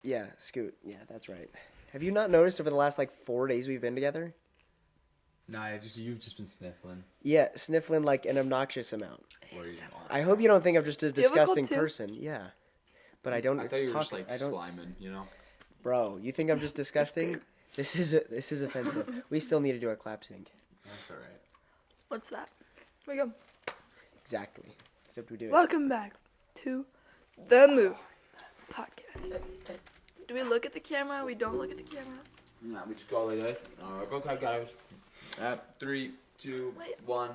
Yeah, Scoot. Yeah, that's right. Have you not noticed over the last, 4 days we've been together? Nah, you've just been sniffling. Yeah, sniffling like an obnoxious amount. Or you, I hope you don't think I'm just a Do you have a cold disgusting too? person. Yeah. But I don't I thought you were talk, just I don't, sliming, you know? Bro, you think I'm just disgusting? This is offensive. We still need to do a clap sync. That's alright. What's that? Here we go. Exactly. Except we do it. Welcome back to the Move podcast. Do we look at the camera? We don't look at the camera. Nah, we just go like this. Alright, okay, guys. 3, 2, Wait. 1.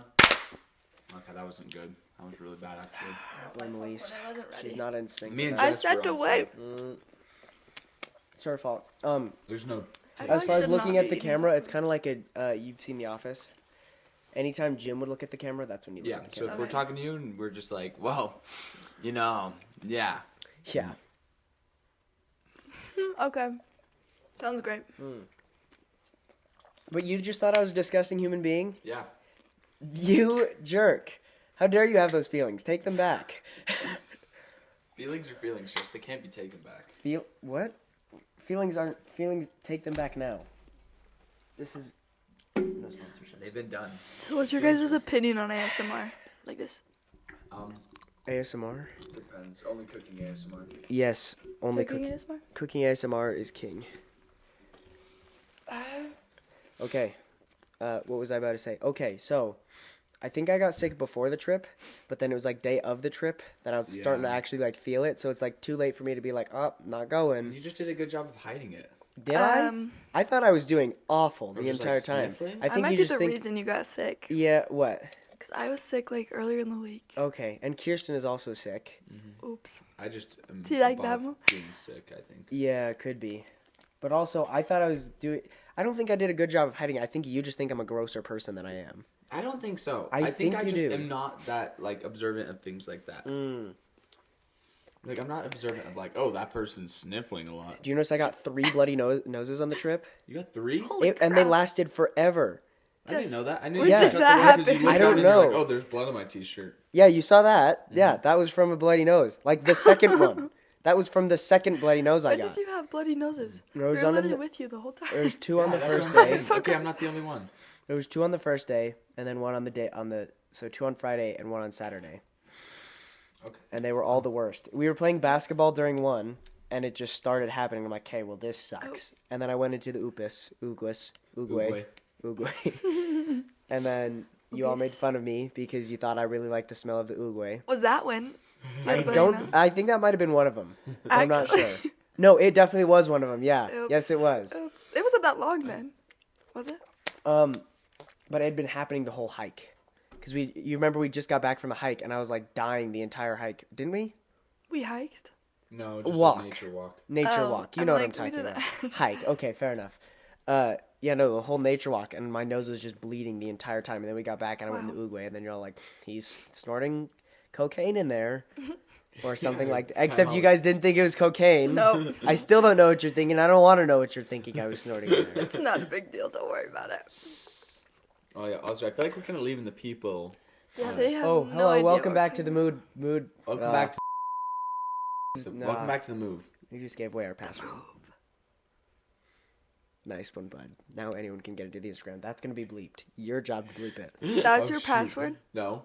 Okay, that wasn't good. That was really bad, actually. Blame Alise. I wasn't ready. She's not in sync. Me and with I us. Jess said were to on wait. sync. It's her fault. There's no... I As probably far as should looking not at the be eating camera, it's kind of like you've seen The Office. Anytime Jim would look at the camera, that's when you look Yeah, at the so camera. if we're talking to you and we're just like, well, yeah. Yeah. Okay. Sounds great. But you just thought I was a disgusting human being? Yeah. You jerk. How dare you have those feelings? Take them back. Feelings are feelings, just they can't be taken back. What? Feelings aren't feelings. Take them back now. This is no sponsorship. They've been done. So what's your guys' opinion on ASMR? Like this? ASMR? Depends. Only cooking ASMR. Yes, only Cooking cooking. ASMR? Cooking ASMR is king. Okay. What was I about to say? Okay, so I think I got sick before the trip, but then it was day of the trip that I was starting to Yeah. actually feel it. So it's too late for me to be oh, not going. You just did a good job of hiding it. Did I? I thought I was doing awful the just, entire time. sniffling? I think might you be just the think. reason you got sick. Yeah. What? Because I was sick earlier in the week. Okay, and Kirsten is also sick. Oops. I just am Do you like that above one? being sick, I think. Yeah, it could be. But also, I thought I was doing. I don't think I did a good job of hiding it. I think you just think I'm a grosser person than I am. I don't think so. I think I you just do. am not that observant of things like that. I'm not observant of oh, that person's sniffling a lot. Do you notice I got 3 bloody noses on the trip? You got 3? Holy crap. And they lasted forever. I didn't know that. I knew When you did got that the one 'cause you happen? looked I down don't and you're know. oh, there's blood on my t-shirt. Yeah, you saw that? Yeah, that was from a bloody nose. The second one. That was from the second bloody nose I Why got. did you have bloody noses? Rose We were on literally the- with you the whole time. There was 2 on the That's first what I'm day. saying. Okay, I'm not the only one. There was 2 on the first day, and then 1 on the day so 2 on Friday and 1 on Saturday. Okay. And they were all the worst. We were playing basketball during one, and it just started happening. I'm like, okay, well this sucks. And then I went into the Uguay. And then you all made fun of me because you thought I really liked the smell of the Uguay. Was that when? I think that might have been one of them. I'm not Actually. sure. No, it definitely was one of them. Yeah. Oops. Yes, it was. Oops. It wasn't that long then. Was it? But it had been happening the whole hike. Because you remember we just got back from a hike, and I was dying the entire hike. Didn't we? We hiked. No, just Walk. a nature walk. Nature Oh, walk. You I'm know what like, I'm we talking didn't- about. Hike. Okay, fair enough. Yeah, no, the whole nature walk, and my nose was just bleeding the entire time. And then we got back, and I went in the Uguay, and then you're all like, he's snorting cocaine in there. Or something like that. Except you guys didn't think it was cocaine. No. I still don't know what you're thinking. I don't want to know what you're thinking I was snorting in there. It's not a big deal. Don't worry about it. Oh yeah, also I feel like we're kind of leaving the people. Yeah, they have Oh, no hello. idea Welcome what back to the kind mood. Welcome back to Nah, welcome back to the move. You just gave away our password. Nice one, bud. Now anyone can get into the Instagram. That's going to be bleeped. Your job to bleep it. of- That's Oh, your shoot. password? No.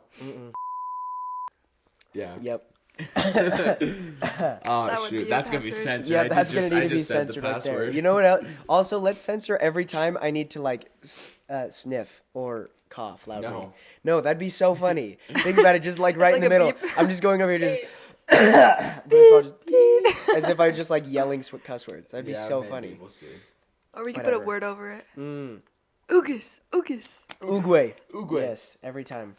Yeah. Yep. Oh That would be shoot, your that's gonna be password. censored. Yeah, I that's just- gonna I need to be just said the censored right there. password. You know what else? Also, let's censor every time I need to sniff or cough loudly. No, that'd be so funny. Think about it, just right like in the a middle. beep. I'm just going over here, just. But it's all just beep, as if I was just yelling cuss words. That'd be Yeah, so maybe. funny. We'll see. Or we could Whatever. put a word over it. Mm. Oogus. Oogus. Uguay. Uguay. Yes, every time.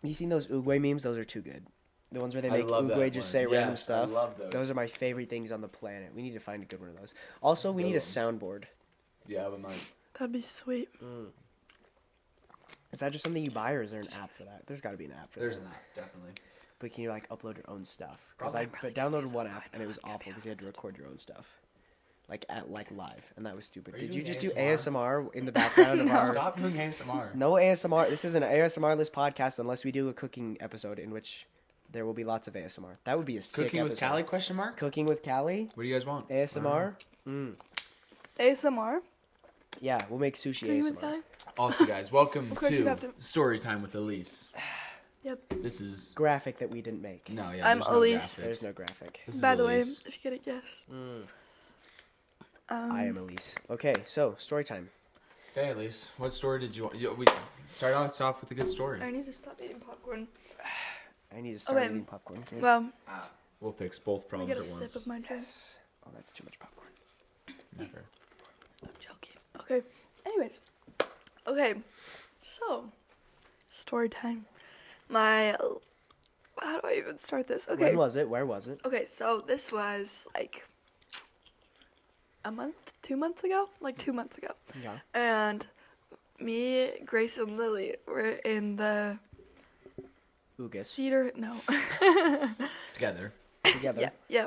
You seen those Uguay memes? Those are too good. The ones where they I make love that Uguay just one. say random Yes, I stuff. love those. Are my favorite things on the planet. We need to find a good one of those. Also, we need a Good soundboard. Yeah, but mine. That'd be sweet. Is that just something you buy, or is there an app for that? There's got to be an app for There's that. an app, definitely. But can you upload your own stuff? Because Probably. I downloaded one app and it was awful because you had to record your own stuff, live, and that was stupid. Are you Did you doing just do ASMR? ASMR in the background of our? Stop doing ASMR. No ASMR. This is an ASMR-less podcast unless we do a cooking episode in which there will be lots of ASMR. That would be a sick Cooking with episode. Callie? Question mark. Cooking with Callie? What do you guys want? ASMR? ASMR. Yeah, we'll make sushi Cooking with ASMR. Callie? Also, guys, welcome Of course you'd to have to- Story Time with Elise. Yep. This is Graphic that we didn't make. no, yeah. I'm there's no Elise. graphic. There's no graphic. This is By the way, Elise. if you get a guess. I am Elise. Okay, so story time. Okay, Elise, what story did you want? We start off with a good story. I need to stop eating popcorn. I need to start Okay. eating popcorn. Okay. Well, We'll fix both let me problems get a at once. sip of my drink. Yes. Oh, that's too much popcorn. Never. I'm joking. Okay. Anyways. Okay. So, story time. How do I even start this? Okay. When was it? Where was it? Okay, so this was like a month, 2 months ago? Like 2 months ago. Yeah. And me, Grace, and Lily were in the Ugas. Cedar. No. Together. Together. Yeah, yeah.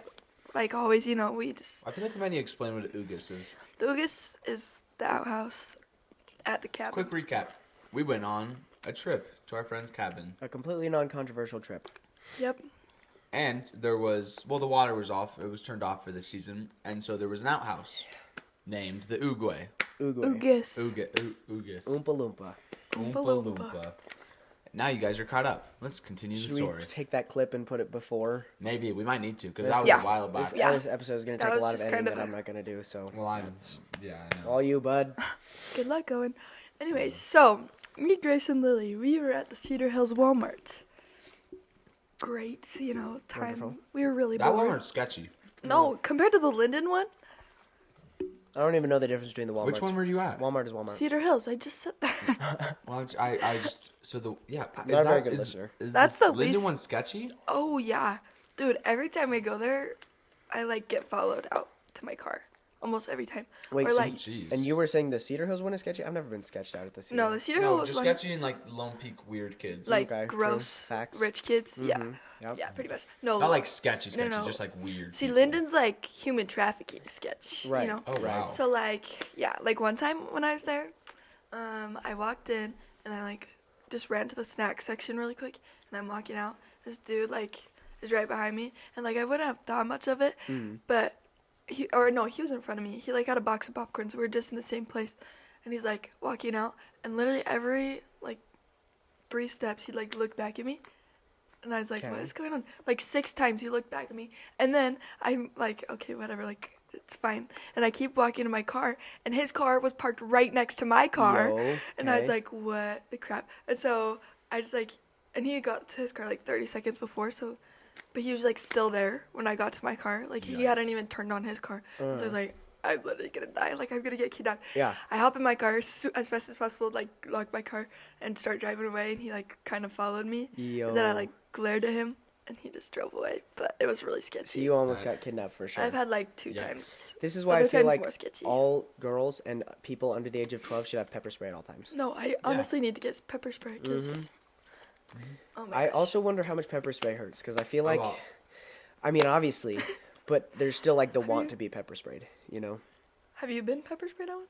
Like always, we just. I feel like we might need to explain what an Ugas is. The Ugas is the outhouse at the cabin. Quick recap. We went on a trip to our friend's cabin. A completely non-controversial trip. Yep. And there was, the water was off. It was turned off for this season. And so there was an outhouse named the Uguay. Uguay. Ugas. Ugas. Oompa Loompa. Oompa Loompa. Loompa. Now you guys are caught up. Let's continue Should the story. we take that clip and put it before? Maybe. We might need to, because This- that was Yeah. a while back. Yeah. This episode is going to That take a was lot of just editing kind of that a- I'm not going to do, so. Well, I know. All you, bud. Good luck going. Anyways, so me, Grace, and Lily, we were at the Cedar Hills Walmart. Great, time. Wonderful. We were really That bored. one was sketchy. No, compared to the Linden one, I don't even know the difference between the Walmarts. Which one were you at? Walmart is Walmart. Cedar Hills. I just said that. Well, I just so the Not a very good listener. Is That's this the Linden least- one sketchy? Oh yeah, dude. Every time I go there, I get followed out to my car. Almost every time. Wait, or so like Jeez. And you were saying the Cedar Hills one is sketchy? I've never been sketched out at the Cedar. no, the Cedar no, Hills just one, sketchy and like Lone Peak weird kids. like Okay, true. gross, Facts. rich kids. Yeah, Yep. yeah, pretty much. No, Not like sketchy, No, no. just like weird. see, people. Linden's like human trafficking sketch. Right. Oh wow. So like one time when I was there, I walked in and I just ran to the snack section really quick, and I'm walking out. This dude is right behind me, and I wouldn't have thought much of it, but he was in front of me. He had a box of popcorn, so we were just in the same place, and he's walking out, and literally every 3 steps he'd look back at me. And I was like, Okay. what is going on? 6 times he looked back at me. And then I'm like, okay, whatever, it's fine. And I keep walking to my car, and his car was parked right next to my car. Yo, And I was okay. like, what the crap? And so I just and he got to his car 30 seconds before, so, but he was still there when I got to my car. He hadn't even turned on his car. And so I was like, I'm literally gonna die. I'm gonna get kidnapped. Yeah. I hop in my car as fast as possible, lock my car, and start driving away. And he kind of followed me. Yo. And then I glared at him, and he just drove away. But it was really sketchy. So you almost got kidnapped for sure. I've had 2 Yikes. times. This is why Other I feel times like more sketchy. all girls and people under the age of 12 should have pepper spray at all times. No, I honestly need to get pepper spray because. Oh my I gosh. also wonder how much pepper spray hurts because I feel like, well. I mean, obviously, but there's still the want you- to be pepper sprayed, Have you been pepper sprayed on?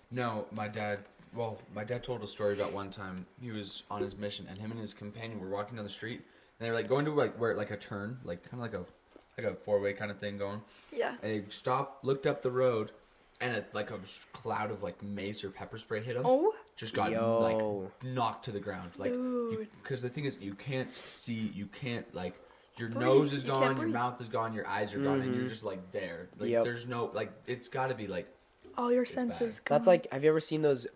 No, my dad told a story about one time he was on his mission and him and his companion were walking down the street and they were going to where a turn, kind of like a 4-way kind of thing going. Yeah. And they stopped, looked up the road, and a cloud of mace or pepper spray hit him. Oh. Just got Yo. knocked to the ground. Dude. Because the thing is, you can't see, you can't your Breathe. nose is You can't gone, your breathe. mouth is gone, your eyes are gone, and you're just there. Yep. There's no it's got to be All your bad. senses. That's gone. have you ever seen those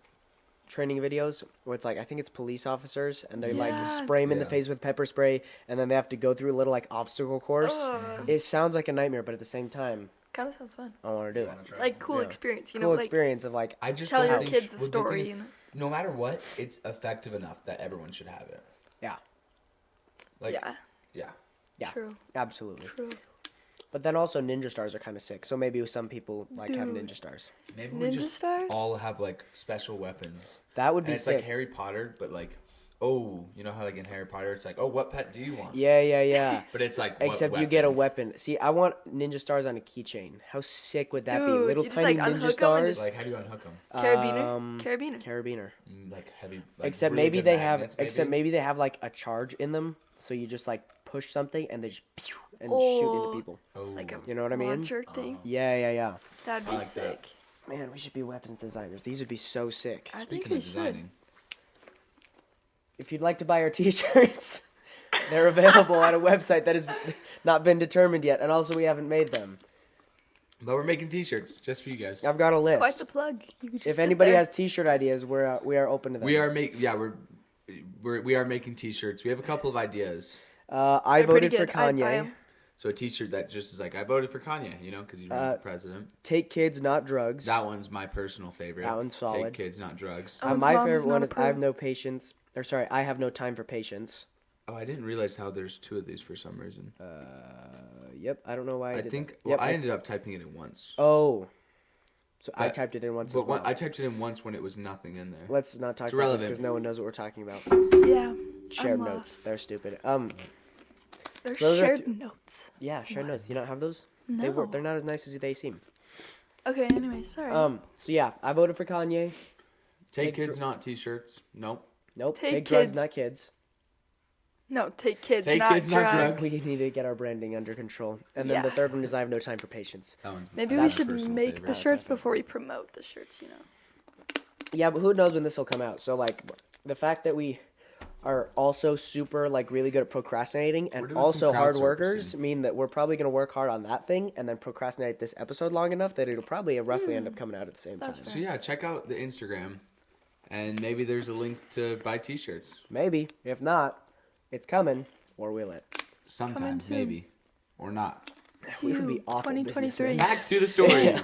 training videos where it's I think it's police officers and they Yeah. spray them in the Yeah. face with pepper spray and then they have to go through a little obstacle course. Ugh. It sounds like a nightmare, but at the same time, Kind of sounds fun. I want to do it. Cool Yeah. experience, Cool experience of I just tell don't your think kids the well, thing story. is, no matter what, it's effective enough that everyone should have it. yeah, Yeah. Yeah. yeah, True. absolutely. True. But then also ninja stars are kind of sick, so maybe some people have Dude. ninja stars. Maybe we Ninja just stars? all have special weapons. That would And be it's sick. Harry Potter, but you know how in Harry Potter it's oh, what pet do you want? Yeah. But it's what Except you get a weapon? weapon. See, I want ninja stars on a keychain. How sick would that be? Dude, Little you just, tiny unhook 'em ninja and stars. just- How do you unhook them? Carabiner. Carabiner. Heavy. Except really maybe good they have. magnets, Except maybe they have a charge in them, so you just push something and they just and shoot into people. Oh. Like a You know what I mean? launcher thing. Yeah. That'd I be like sick. that. Man, we should be weapons designers. These would be so sick. I think Speaking we of should. designing, If you'd like to buy our t-shirts, they're available at a website that has not been determined yet, and also we haven't made them. but we're making T-shirts just for you guys. I've got a list. Quite the plug. You could just If sit anybody there. has t-shirt ideas, we are open to them. We are we are making T-shirts. We have a couple of ideas. I They're pretty voted for good. I'd buy Kanye. 'em. So a T-shirt that just is like, I voted for Kanye, because he ran for president. Take kids, not drugs. That one's my personal favorite. That one's solid. Take kids, not drugs. Owen's My mom does favorite one not is I have approve. no patience. Or sorry, I have no time for patience. Oh, I didn't realize how there's two of these for some reason. Yep, I don't know why I I did think. that. Well, Yep, I ended up typing it in once. Oh. So I But- typed it in once But as well. I typed it in once when it was nothing in there. Let's not talk It's about this relevant. because no one knows what we're talking about. Yeah. Shared I'm notes. lost. They're stupid. They're those are shared notes. Yeah, shared notes. You What? don't have those? No. They work. They're not as nice as they seem. Okay. Anyway, sorry. So yeah, I voted for Kanye. Take Take kids, not T-shirts. Nope. Nope. Take Take drugs, kids. not kids. No, take kids, Take not kids, not drugs. drugs. We need to get our branding under control. And then the Yeah. third one is I have no time for patience. That one's Maybe we that's should personal make favorite. the shirts before we promote the shirts. You know. Yeah, but who knows when this will come out? So like, the fact that we are also super like really good at procrastinating We're and doing also some hard crowdsourcing. workers mean that we're probably gonna work hard on that thing and then procrastinate this episode long enough that it'll probably roughly end up coming out at the same That's time. fair. So yeah, check out the Instagram, and maybe there's a link to buy T-shirts. Maybe. If not, it's coming, or will it? Sometime, soon. maybe, or not. We would be awful 2023. businessmen. Back to the story.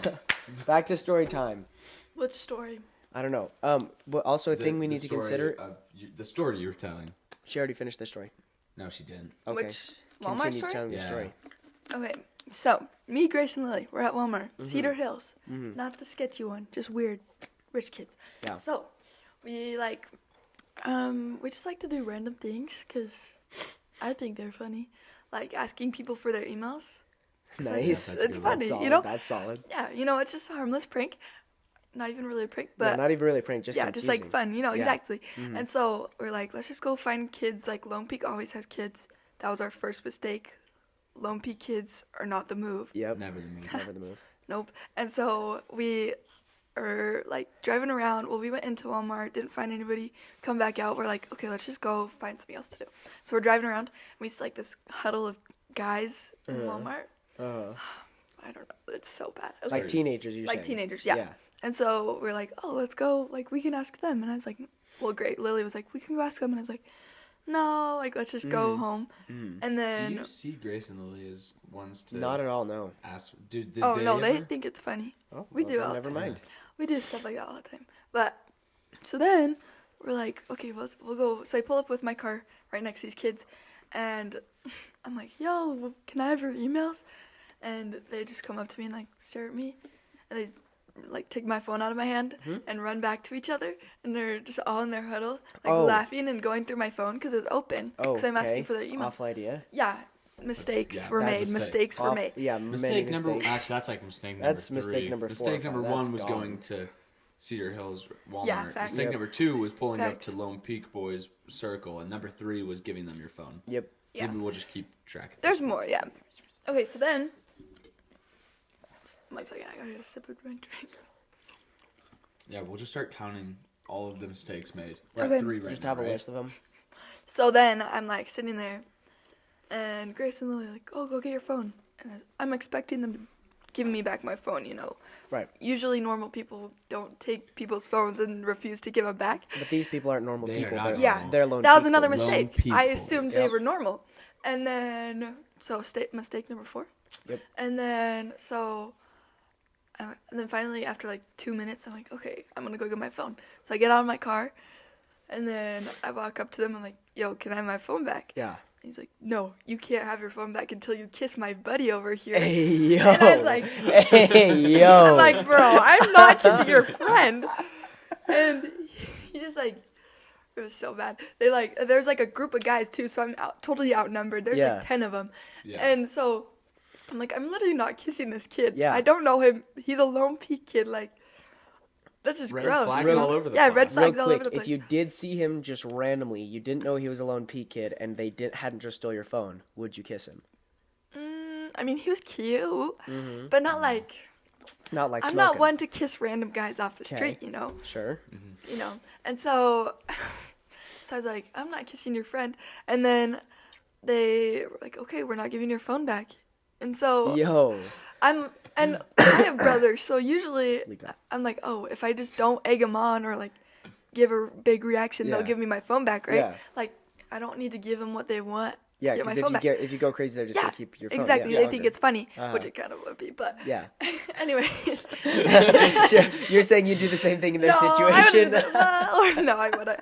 Back to story time. Which story? I don't know. But also a thing we The need to story consider. of the story you were telling. She already finished the story. No, she didn't. Okay. Which Walmart Continue story? telling the Yeah. story. Okay, so me, Grace, and Lily, we're at Walmart, Cedar Hills, not the sketchy one, just weird, rich kids. Yeah. So we we just like to do random things because I think they're funny, like asking people for their emails. 'Cause that's Nice. just- That's it's good. funny, That's solid. you know. That's solid. Yeah, it's just a harmless prank, not even really a prank, Yeah, but not even really a prank, just yeah, just like confusing. fun, Yeah. exactly. And so we're like, let's just go find kids. Like Lone Peak always has kids. That was our first mistake. Lone Peak kids are not the move. Yep. Never the move. Never the move. Nope. And so we are like driving around. Well, we went into Walmart, didn't find anybody. Come back out. We're like, okay, let's just go find something else to do. So we're driving around. And we see like this huddle of guys in Walmart. I don't know. It's so bad. Okay. Like teenagers, you're Like saying. teenagers, yeah. And so we're like, oh, let's go. Like, we can ask them. And I was like, well, great. Lily was like, we can go ask them. And I was like, no, like, let's just go home. And Do then, you see Grace and Lily as ones to Not at all, no. ask? Did oh, no, they ever? think it's funny. Oh, We well, do then all the never time. mind. We do stuff like that all the time. But, so then we're like, okay, we'll go. So I pull up with my car right next to these kids. And I'm like, yo, can I have your emails? And they just come up to me and like stare at me. And they like take my phone out of my hand and run back to each other. And they're just all in their huddle, like Oh. laughing and going through my phone because it was open. Oh, Because I'm asking okay. for their email. Awful idea. Yeah, mistakes yeah, were that's made. a mistake. Mistakes were made. Yeah, Mistake many number mistakes. actually that's like mistake number That's three. mistake number 4 Mistake or number 5. 1 That's was gone. going to Cedar Hills Walmart. Yeah, facts. Mistake Yep. number 2 was pulling Facts. up to Lone Peak Boys Circle, and number 3 was giving them your phone. Yep. Yeah. Maybe we'll just keep track. Of There's more, yeah. Okay, so then. One second, I gotta get a sip of my drink. Yeah, we'll just start counting all of the mistakes made. We're Okay. at 3 right Just now, have a right? list of them. So then I'm like sitting there, and Grace and Lily are like, oh, go get your phone. And I'm expecting them to give me back my phone, Right. Usually normal people don't take people's phones and refuse to give them back. But these people aren't normal They are people. not They're, Yeah. they're lone That was peak another boys. Lone mistake. Peak I boys. assumed they Yep. were normal. And then, so mistake number 4. Yep. And then, and then finally, after like 2 minutes, I'm like, okay, I'm gonna go get my phone. So I get out of my car, and then I walk up to them. I'm like, yo, can I have my phone back? Yeah. He's like, no, you can't have your phone back until you kiss my buddy over here. Hey, yo. And I was like, hey, yo. I'm like, bro, I'm not kissing your friend. And he just like, it was so bad. There's like a group of guys too, so I'm totally outnumbered. There's Yeah. like 10 of them. Yeah. And so I'm like, I'm literally not kissing this kid. Yeah. I don't know him. He's a Lone Peak kid. Like, That's just Red gross. flags Real- all over the Yeah, place. red Real flags all quick, over the place. if you did see him just randomly, you didn't know he was a lone P kid, and they hadn't just stole your phone, would you kiss him? I mean, he was cute, Mm-hmm. but not like. Not like I'm smoking. not one to kiss random guys off the 'Kay. street, you know. Sure. You know, and so I was like, I'm not kissing your friend, and then they were like, okay, we're not giving your phone back, and so Yo. and I have brothers, so usually Lika. I'm like, oh, if I just don't egg them on or like give a big reaction, Yeah. they'll give me my phone back, right? Yeah. Like I don't need to give them what they want. Yeah, Get my because phone back. if you go crazy, they're just Yeah, gonna keep your phone. exactly. Yeah. They think it's funny, Uh-huh. which it kind of would be, but Yeah. anyways. Sure. You're saying you do the same thing in their I situation. wouldn't, well, no, I wouldn't.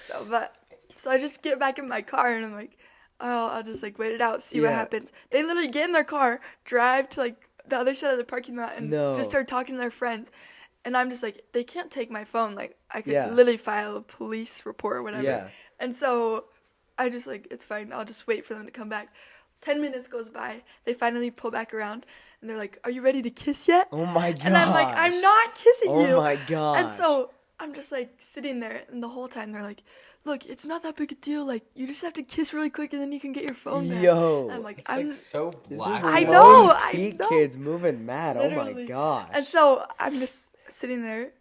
No, but so I just get back in my car and I'm like, oh, I'll just like wait it out, see what Yeah. happens. They literally get in their car, drive to like the other side of the parking lot, and No. just start talking to their friends. And I'm just like, they can't take my phone. Like I could Yeah. literally file a police report or whatever. Yeah. And so I just like, it's fine. I'll just wait for them to come back. 10 minutes goes by. They finally pull back around and they're like, are you ready to kiss yet? Oh my god. And I'm like, I'm not kissing you. Oh my god. And so I'm just like sitting there, and the whole time they're like, look, it's not that big a deal. Like, you just have to kiss really quick and then you can get your phone back. Yo. And I'm like, It's I'm. like so This black. is I lone know, I P know. kids moving mad. Oh Literally. my gosh. And so I'm just sitting there,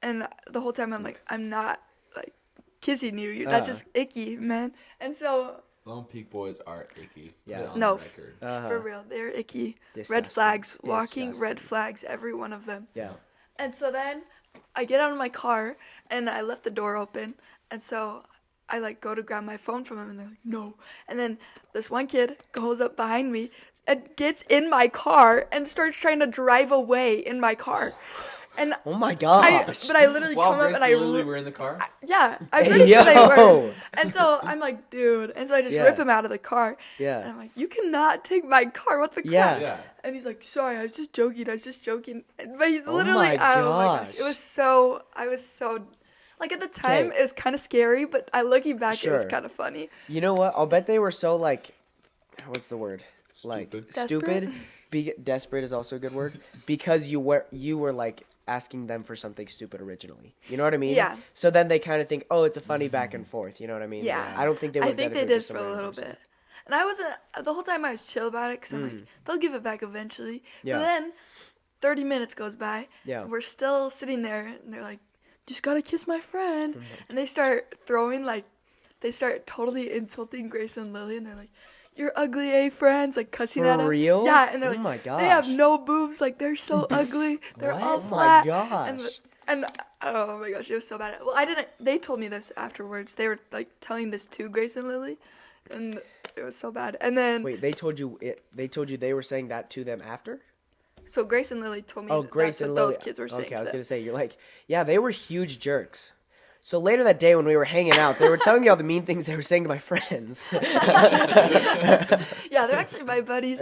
and the whole time I'm like, I'm not like kissing you. That's just icky, man. And so Lone Peak boys are icky. Put Yeah. it on No. the record. Uh-huh. for real, they're icky. Disgusting. Red flags, walking red Disgusting. flags, every one of them. Yeah. And so then I get out of my car and I left the door open. And so I like go to grab my phone from him and they're like, no. And then this one kid goes up behind me and gets in my car and starts trying to drive away in my car. And Oh my gosh. I literally While come up Grace and I and Lily were in the car. yeah, I'm pretty sure they Yo. were. And so I'm like, dude. And so I just Yeah. rip him out of the car. And Yeah. I'm like, you cannot take my car. What the crap? Yeah. Yeah. And he's like, sorry, I was just joking. But he's Oh literally, my oh my gosh. gosh. I was so, like at the time, Okay. it was kind of scary, but looking back, it was Sure. kind of funny. You know what? I'll bet they were so like, what's the word? Like Stupid. stupid. Desperate is also a good word because you were like asking them for something stupid originally. You know what I mean? Yeah. So then they kind of think, oh, it's a funny back and forth. You know what I mean? Yeah. I don't think they would. I think they did for a little bit. And I wasn't, the whole time I was chill about it because I'm like, they'll give it back eventually. Yeah. So then 30 minutes goes by. Yeah. And we're still sitting there and they're like, just gotta kiss my friend. Mm-hmm. And they start totally insulting Grace and Lily and they're like, you're ugly, eh, friends? Like cussing For at them. real? Yeah, and they're Oh like, my they have gosh. no boobs. Like they're so ugly. They're What? all Oh my flat. gosh. And oh my gosh, it was so bad. Well, I didn't. They told me this afterwards. They were like telling this to Grace and Lily, and it was so bad. And then Wait, they told you they were saying that to them after? so Grace and Lily told me Oh, that Grace that's and what Lily. those kids were saying. Okay, I to was them. gonna say you're like, yeah, they were huge jerks. So later that day when we were hanging out, they were telling me all the mean things they were saying to my friends. Yeah, they're actually my buddies.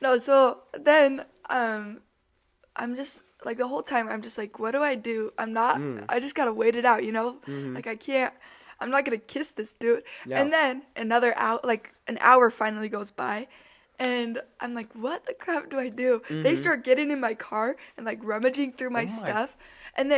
No, so then I'm just like the whole time I'm just like, what do I do? I'm not. I just gotta wait it out, you know. Like I can't. I'm not gonna kiss this dude. Yeah. And then another hour, like an hour, finally goes by, and I'm like, what the crap do I do? They start getting in my car and like rummaging through my my- stuff. And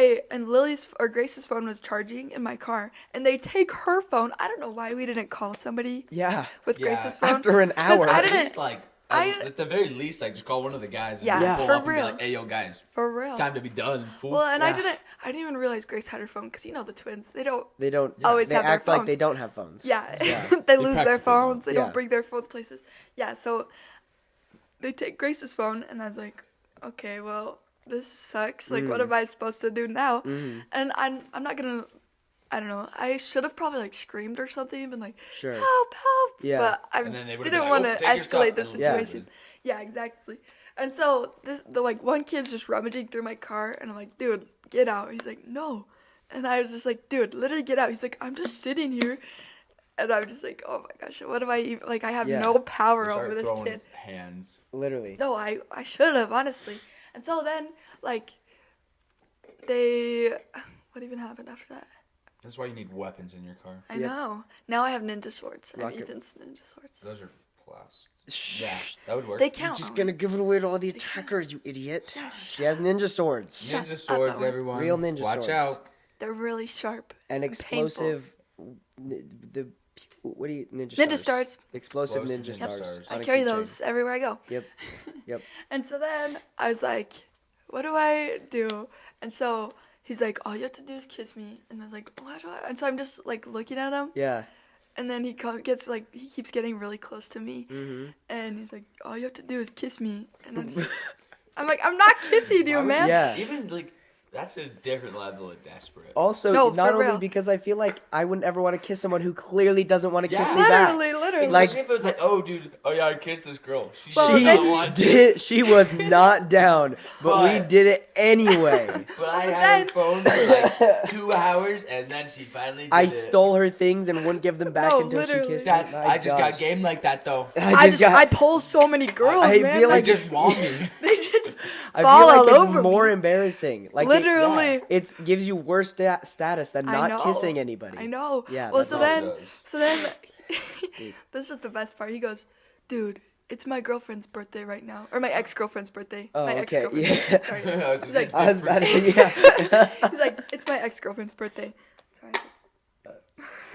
Lily's or Grace's phone was charging in my car, and they take her phone. I don't know why we didn't call somebody Yeah. with Yeah. Grace's phone. After an 'Cause hour. I At didn't. least, like, I- at the very least, like, just call one of the guys and Yeah, pull for up and be real. like, hey, yo, guys, For real. it's time to be done, fool. Well, and Yeah. I didn't even realize Grace had her phone because you know the twins. They don't. They don't Always they have their act like they phones. don't have phones. Yeah, Yeah. they lose their practically phones. They Yeah. don't bring their phones places. Yeah, so they take Grace's phone, and I was like, okay, well, this sucks. Like, what am I supposed to do now? And I'm not gonna. I don't know. I should have probably like screamed or something and been like, Sure. help. Yeah. But I And then they would've didn't been like, want "Oh, to take your stuff," escalate the and Yeah. situation. Yeah, exactly. And so the like one kid's just rummaging through my car, and I'm like, dude, get out. He's like, no. And I was just like, dude, literally get out. He's like, I'm just sitting here. And I'm just like, oh my gosh, what do I even, like, I have Yeah. no power They over start this throwing kid. hands. Literally. No, I should have, honestly. And so then, like, what even happened after that? That's why you need weapons in your car. I Yep. know. Now I have ninja swords. I have Rocket. Ethan's ninja swords. Those are last. Yeah, that would work. They You're count. just gonna give it away to all the attackers, you idiot. She has ninja swords. Shut Ninja up, swords, Owen. everyone. Real ninja Watch swords. out. They're really sharp. And painful. explosive. The what do you Ninja stars. Explosive Explosive ninja ninja stars. stars. I on a carry keychain. those everywhere I go. Yep. Yep. And so then I was like, what do I do? And so he's like, all you have to do is kiss me. And I was like, what do I? And so I'm just like looking at him. Yeah. And then he keeps getting really close to me. Mm-hmm. And he's like, all you have to do is kiss me. And I'm like, I'm not kissing you, Why would man. Yeah. Even like that's a different level of desperate. Also, No, not for only real. because I feel like I wouldn't ever want to kiss someone who clearly doesn't want to kiss me Literally, back. literally. Like- Especially if it was like, oh, dude, oh yeah, I kissed this girl. She Well, did then- not want to. She was not down, but we But- did it anyway. But I But had her then- phone for like 2 hours, and then she finally did I it. stole her things and wouldn't give them back No, until literally. she kissed That's me. I just got game like that though. I pull so many girls, I man. feel They like just want me. they just I fall feel all like it's over more me. embarrassing. Like Literally. it gives you worse status than I not know. kissing anybody. I know. Yeah, Well, that's so all it then, does. this is the best part. He goes, dude, it's my girlfriend's birthday right now, or my ex-girlfriend's birthday. Oh, my okay, ex-girlfriend. yeah. Sorry. I was He's like, I was about to, yeah. He's like, it's my ex-girlfriend's birthday.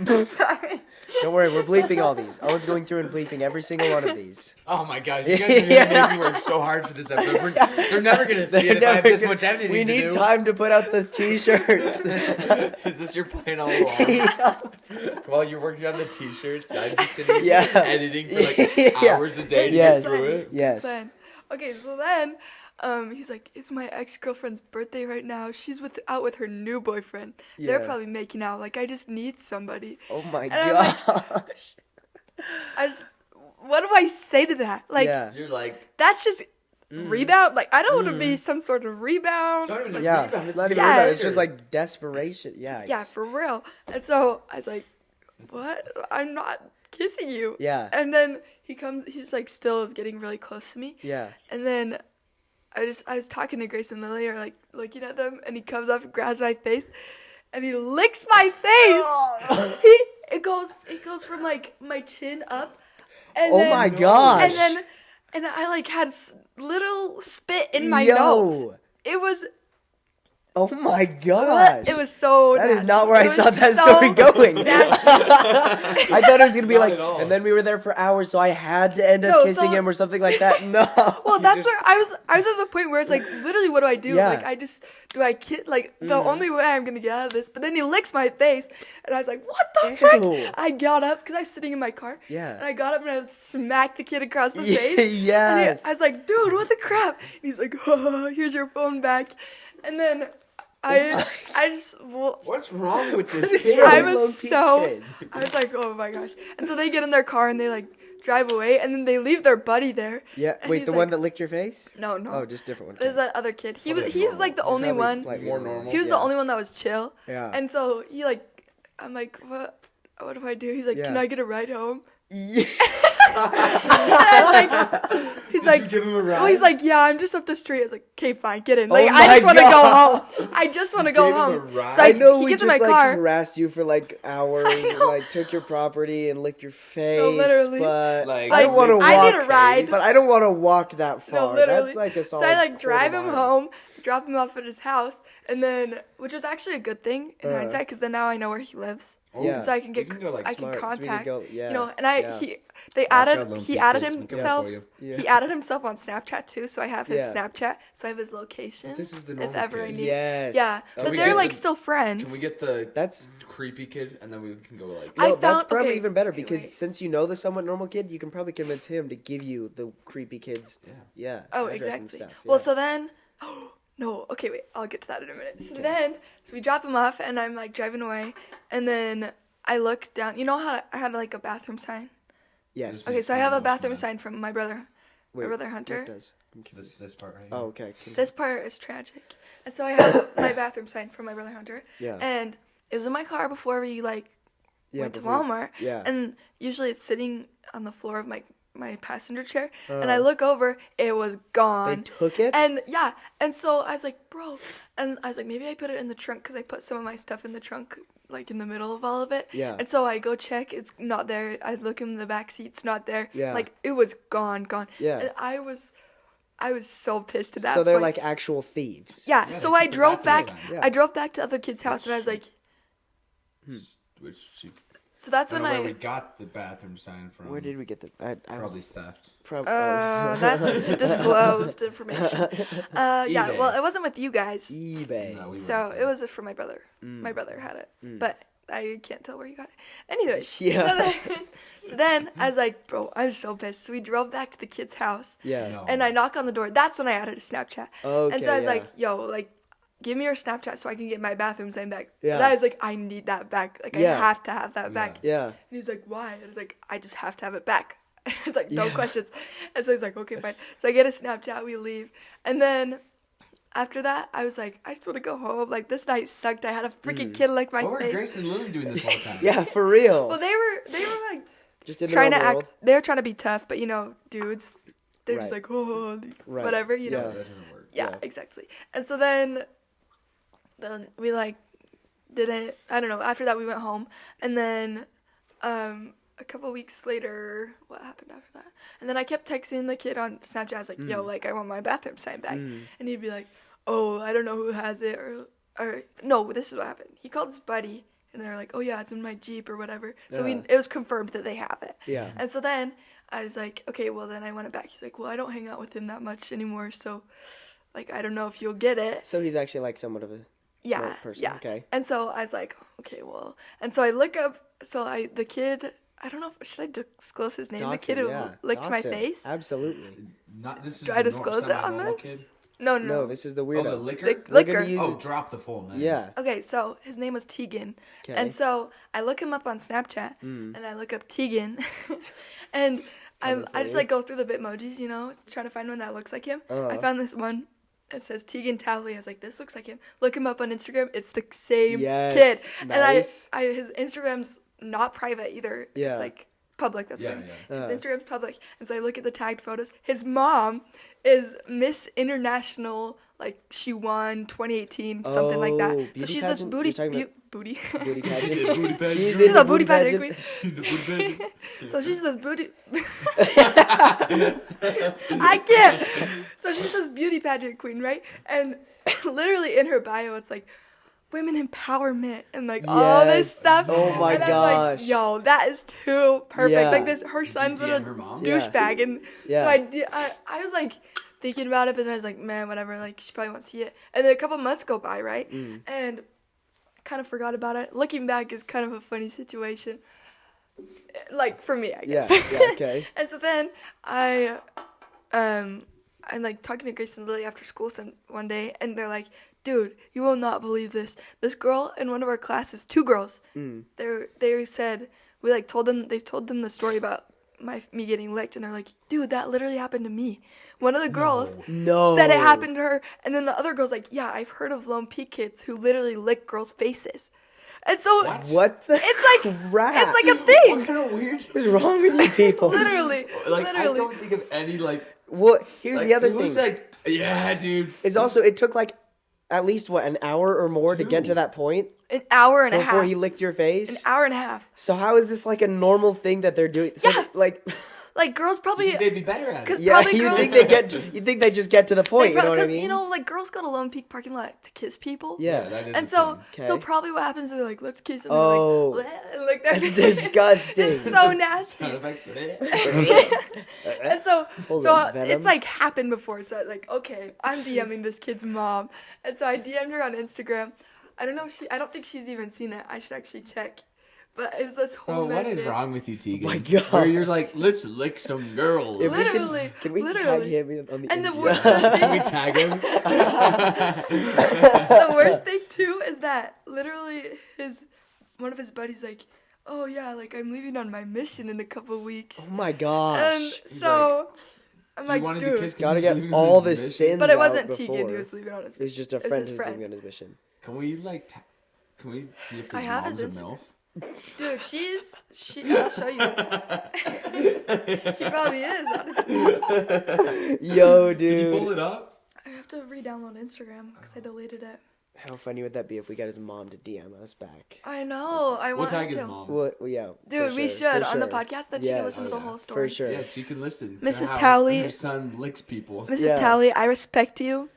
Sorry. Don't worry, we're bleeping all these. Owen's going through and bleeping every single one of these. Oh my gosh, you guys are gonna make me work so hard for this episode. They're never gonna see it if I have this much editing We to need do. time to put out the t-shirts. Is this your plan all along? While you're working on the t-shirts, I'm just sitting Yeah. editing for like Yeah. hours a day to Yes. get through it. Yes. Plan. Okay, so then, he's like, it's my ex-girlfriend's birthday right now. She's out with her new boyfriend. They're Yeah. probably making out. Like, I just need somebody. Oh my And I'm like- gosh. What do I say to that? Like, Yeah. You're like, that's just rebound. Like, I don't want to be some sort of rebound. it's not even a Yeah. rebound, It's not even Yeah. rebound. It's just like desperation. Yeah. Yeah, for real. And so I was like, what? I'm not kissing you. Yeah. And then he's like still is getting really close to me. Yeah. And then I was talking to Grace and Lily, or like looking at them, and he comes up and grabs my face, and he licks my face. It goes from like my chin up, and Oh then, my gosh. and I like had little spit in my Yo. nose. It was Oh my gosh. it was so. That is nasty. not where It I saw was that so story going. nasty. I thought it was gonna be Not like, at all. and then we were there for hours, so I had to end up No, kissing so- him or something like that. No. Well, that's where I was at the point where it's like, literally, what do I do? Yeah. Like, do I kid? Like, the only way I'm gonna get out of this. But then he licks my face, and I was like, what the frick? Ew. I got up because I was sitting in my car. Yeah. And I got up and I smacked the kid across the face. And Yes. I was like, dude, what the crap? And he's like, oh, here's your phone back. And then I just. what's wrong with What this is kid? wrong I with was low-key kids? I was like, oh my gosh. And so they get in their car and they like drive away, and then they leave their buddy there. Yeah. And Wait, he's the like- one that licked your face? No, no. Oh, just different one. There's that other kid. He was Probably like the normal. only Probably one. slightly More normal. He was Yeah. the only one that was chill. Yeah. And so he like, I'm like, what do I do? He's like, can Yeah. I get a ride home? Yeah. And like, he's like, give him a ride? well, he's like, yeah, I'm just up the street. I was like, okay, fine, get in. Oh Like, my I just want to go God. home. I just want to go gave him home. a ride? So I know he we gets just in my like car. harassed you for like hours, and, know. like took your property and licked your face. literally. But Like, I don't want to walk. I need a ride. But I don't want to walk that No, far. literally. That's like a So solid. I like drive him quarter home, drop him off at his house, and then, which was actually a good thing in hindsight, because then now I know where he lives. Oh, Yeah. So I can you get, go, like, I can smart, so we could contact, go- yeah, you know, and yeah. they out, added, lone he peak added kids, we can himself, for you. Yeah. he added himself on Snapchat too, so I have his Yeah. Snapchat, so I have his location, This is the if normal ever I kid. need. Yes. Yeah, Can but we they're get like the- still friends. Can we get the That's creepy kid, and then we can go like. I no, found- that's probably okay, even better okay, because wait. since you know the somewhat normal kid, you can probably convince him to give you the creepy kids. Yeah. Yeah. Oh, address and exactly. stuff, Well, yeah. so then, no, okay, wait, I'll get to that in a minute. So we drop him off, and I'm like driving away, and then I look down. You know how I had like a bathroom sign? Yes. Okay, so I have a Almost bathroom mine. sign from my brother. Wait, brother Hunter. What does? I'm confused. This part right here. Oh, okay. This part is tragic. And so I have my bathroom sign from my brother Hunter. Yeah. And it was in my car before we like Yeah, went to before- Walmart. yeah. And usually it's sitting on the floor of my my passenger chair, and I look over, it was gone. They took it? And yeah, and so I was like, bro, and I was like, maybe I put it in the trunk because I put some of my stuff in the trunk, like in the middle of all of it. Yeah. And so I go check, it's not there. I look in the back seat, it's not there. Yeah. Like it was gone. Yeah. And I was so pissed at that So they're point. like actual thieves. Yeah. Yeah, So they I took the drove back. bathroom sign. Yeah. I drove back to other kid's house, and I was like, Which she, so that's I don't when know where I. we got the bathroom sign from. Where did we get the? I Probably theft. That's disclosed information. Yeah, eBay. well, it wasn't with you guys. eBay. No, we So weren't. it was for my brother. My brother had it, but I can't tell where he got it. Anyways, Yeah. so then I was like, bro, I'm so pissed. So we drove back to the kid's house, Yeah. No. and I knock on the door. That's when I added a Snapchat. Okay. And so I was yeah. like, yo, like, give me your Snapchat so I can get my bathroom sign back. Yeah. And I was like, I need that back. Like, Yeah. I have to have that back. Yeah. And he's like, why? And I was like, I just have to have it back. And it's like, no Yeah. questions. And so he's like, okay, fine. So I get a Snapchat, we leave. And then after that, I was like, I just want to go home. Like, this night sucked. I had a freaking kid like my What were face. Grace and Lily doing this whole time? Yeah, for real. Well, they were like Just in trying to their own world. act. They were trying to be tough, but you know, dudes, they're just Right. like, oh, Right. whatever, you Yeah. know. That doesn't work. Yeah, Yeah. exactly. And so then we like didn't. I don't know. After that, we went home, and then a couple weeks later, what happened after that? And then I kept texting the kid on Snapchat. I was like, yo, like, I want my bathroom sign back. And he'd be like, oh, I don't know who has it. Or no, this is what happened. He called his buddy, and they were like, oh, yeah, it's in my Jeep or whatever. So it was confirmed that they have it. Yeah. And so then I was like, okay, well, then I want it back. He's like, well, I don't hang out with him that much anymore, so, like, I don't know if you'll get it. So he's actually like somewhat of a Yeah, smart person. yeah. Okay. And so I was like, okay, well, and so I look up, the kid, I don't know, should I disclose his name? The Dox kid him, who yeah. licked my Dox him. face? Absolutely. Not this is Do I the disclose it on semi-normal this? kid. No, No, this is the Oh, weirdo. the liquor. The We're gonna liquor. use- Oh, drop the full name. Yeah. Okay, so his name was Tegan. Okay. And so I look him up on Snapchat, and I look up Tegan, and I just funny. like go through the Bitmojis, you know, trying to find one that looks like him. I found this one. It says Tegan Towley. I was like, this looks like him. Look him up on Instagram. It's the same Yes, kid. nice. And his Instagram's not private either. Yeah. It's like public. That's Yeah, right. yeah. His Instagram's public. And so I look at the tagged photos. His mom is Miss International. Like she won 2018, something like that. Oh, So beauty she's pageant? this booty, You're talking about- booty. Booty pageant. Booty pageant. She's She's in a the booty pageant queen. The booty pageant. So she's this booty. I can't. So she's this beauty pageant queen, right? And literally in her bio, it's like women empowerment and like all this Yes. stuff. Oh my and I'm gosh. like, yo, that is too perfect. Yeah. Like this, her son's DM little her mom? Yeah. douchebag, and Yeah. so I was like thinking about it, but then I was like, man, whatever. Like she probably won't see it. And then a couple months go by, right? And kind of forgot about it. Looking back is kind of a funny situation. Like for me, I Yeah. guess. Yeah. Okay. And so then I'm like talking to Grace and Lily after school one day, and they're like, dude, you will not believe this. This girl in one of our classes, two girls, they said, they told them the story about me getting licked, and they're like, dude, that literally happened to me. One of the girls No. said it happened to her, and then the other girl's like, yeah, I've heard of Lone Peak kids who literally lick girls' faces. And so What the it's like crap? it's like a thing. What kind of weird? What's wrong with you people? Literally. Like I literally. don't think of any like. What? Here's Like, the other who's thing. like, yeah, dude. It's also it took like at least an hour or more to get to Two. that point An hour and a before half. he licked your face. An hour and a half. So how is this like a normal thing that they're doing? So, Yeah. like, Like girls probably. They'd be better at 'Cause it. yeah, Probably you girls- think they just get to the point? You know what I Because mean? you know, like girls go to Lone Peak parking lot to kiss people. Yeah. that is. And a so, thing. so Okay. probably what happens is they're like, let's kiss, and Oh. they're like, bleh, and like That's disgusting. It's so nasty. Sound effect. And so Hold on, it's Venom? like happened before. So like, okay, I'm DMing this kid's mom, and so I DM'd her on Instagram. I don't know if I don't think she's even seen it. I should actually check. But it's this whole Bro, what message. is wrong with you, Tegan? my God. Where you're like, let's lick some girls. If we Literally, can we tag literally. him on the And the Insta? worst Can we thing, tag him? the worst thing too is that literally one of his buddies like, oh yeah, like I'm leaving on my mission in a couple weeks. Oh my gosh. And so I'm So you like, wanted dude. to kiss 'cause Gotta he was get leaving on all his the mission? sins But it out wasn't Tegan before. who was leaving on his It was just a It's friend his who's friend. leaving on his mission. Can we like? Can we see if I his have mom's his a Insta- milf? Dude, I'll show you. She probably is, honestly. Yo, Can you pull dude. it up? I have to re-download Instagram because I deleted it. How funny would that be if we got his mom to DM us back? I know. I We'll want tag his to. mom. Well, yeah. Dude, for we sure, should for on the sure. podcast. Then she can Yes. listen to the Oh, yeah. whole story. For sure. Yeah, she can listen. to Mrs. how Towley. Her son licks people. Mrs. Yeah. Towley, I respect you,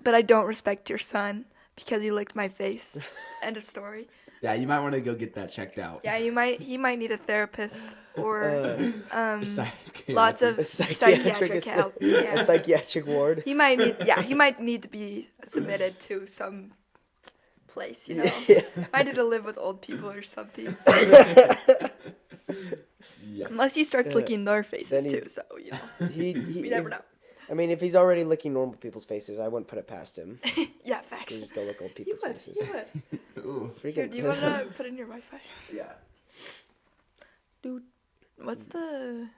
but I don't respect your son because he licked my face. End of story. Yeah, you might want to go get that checked out. Yeah, he might need a therapist or lots of A psychiatric help. A Yeah. psychiatric ward. He might need to be submitted to some place, you know. Yeah. Might need to live with old people or something. Yeah. Unless he starts licking their faces Then he- too, so you know. He, We never know. I mean, if he's already licking normal people's faces, I wouldn't put it past him. Yeah, To facts. just go lick old You people's would. faces. You would. Ooh. Freaking. Here, do you want to put in your Wi-Fi? Yeah. Dude, what's the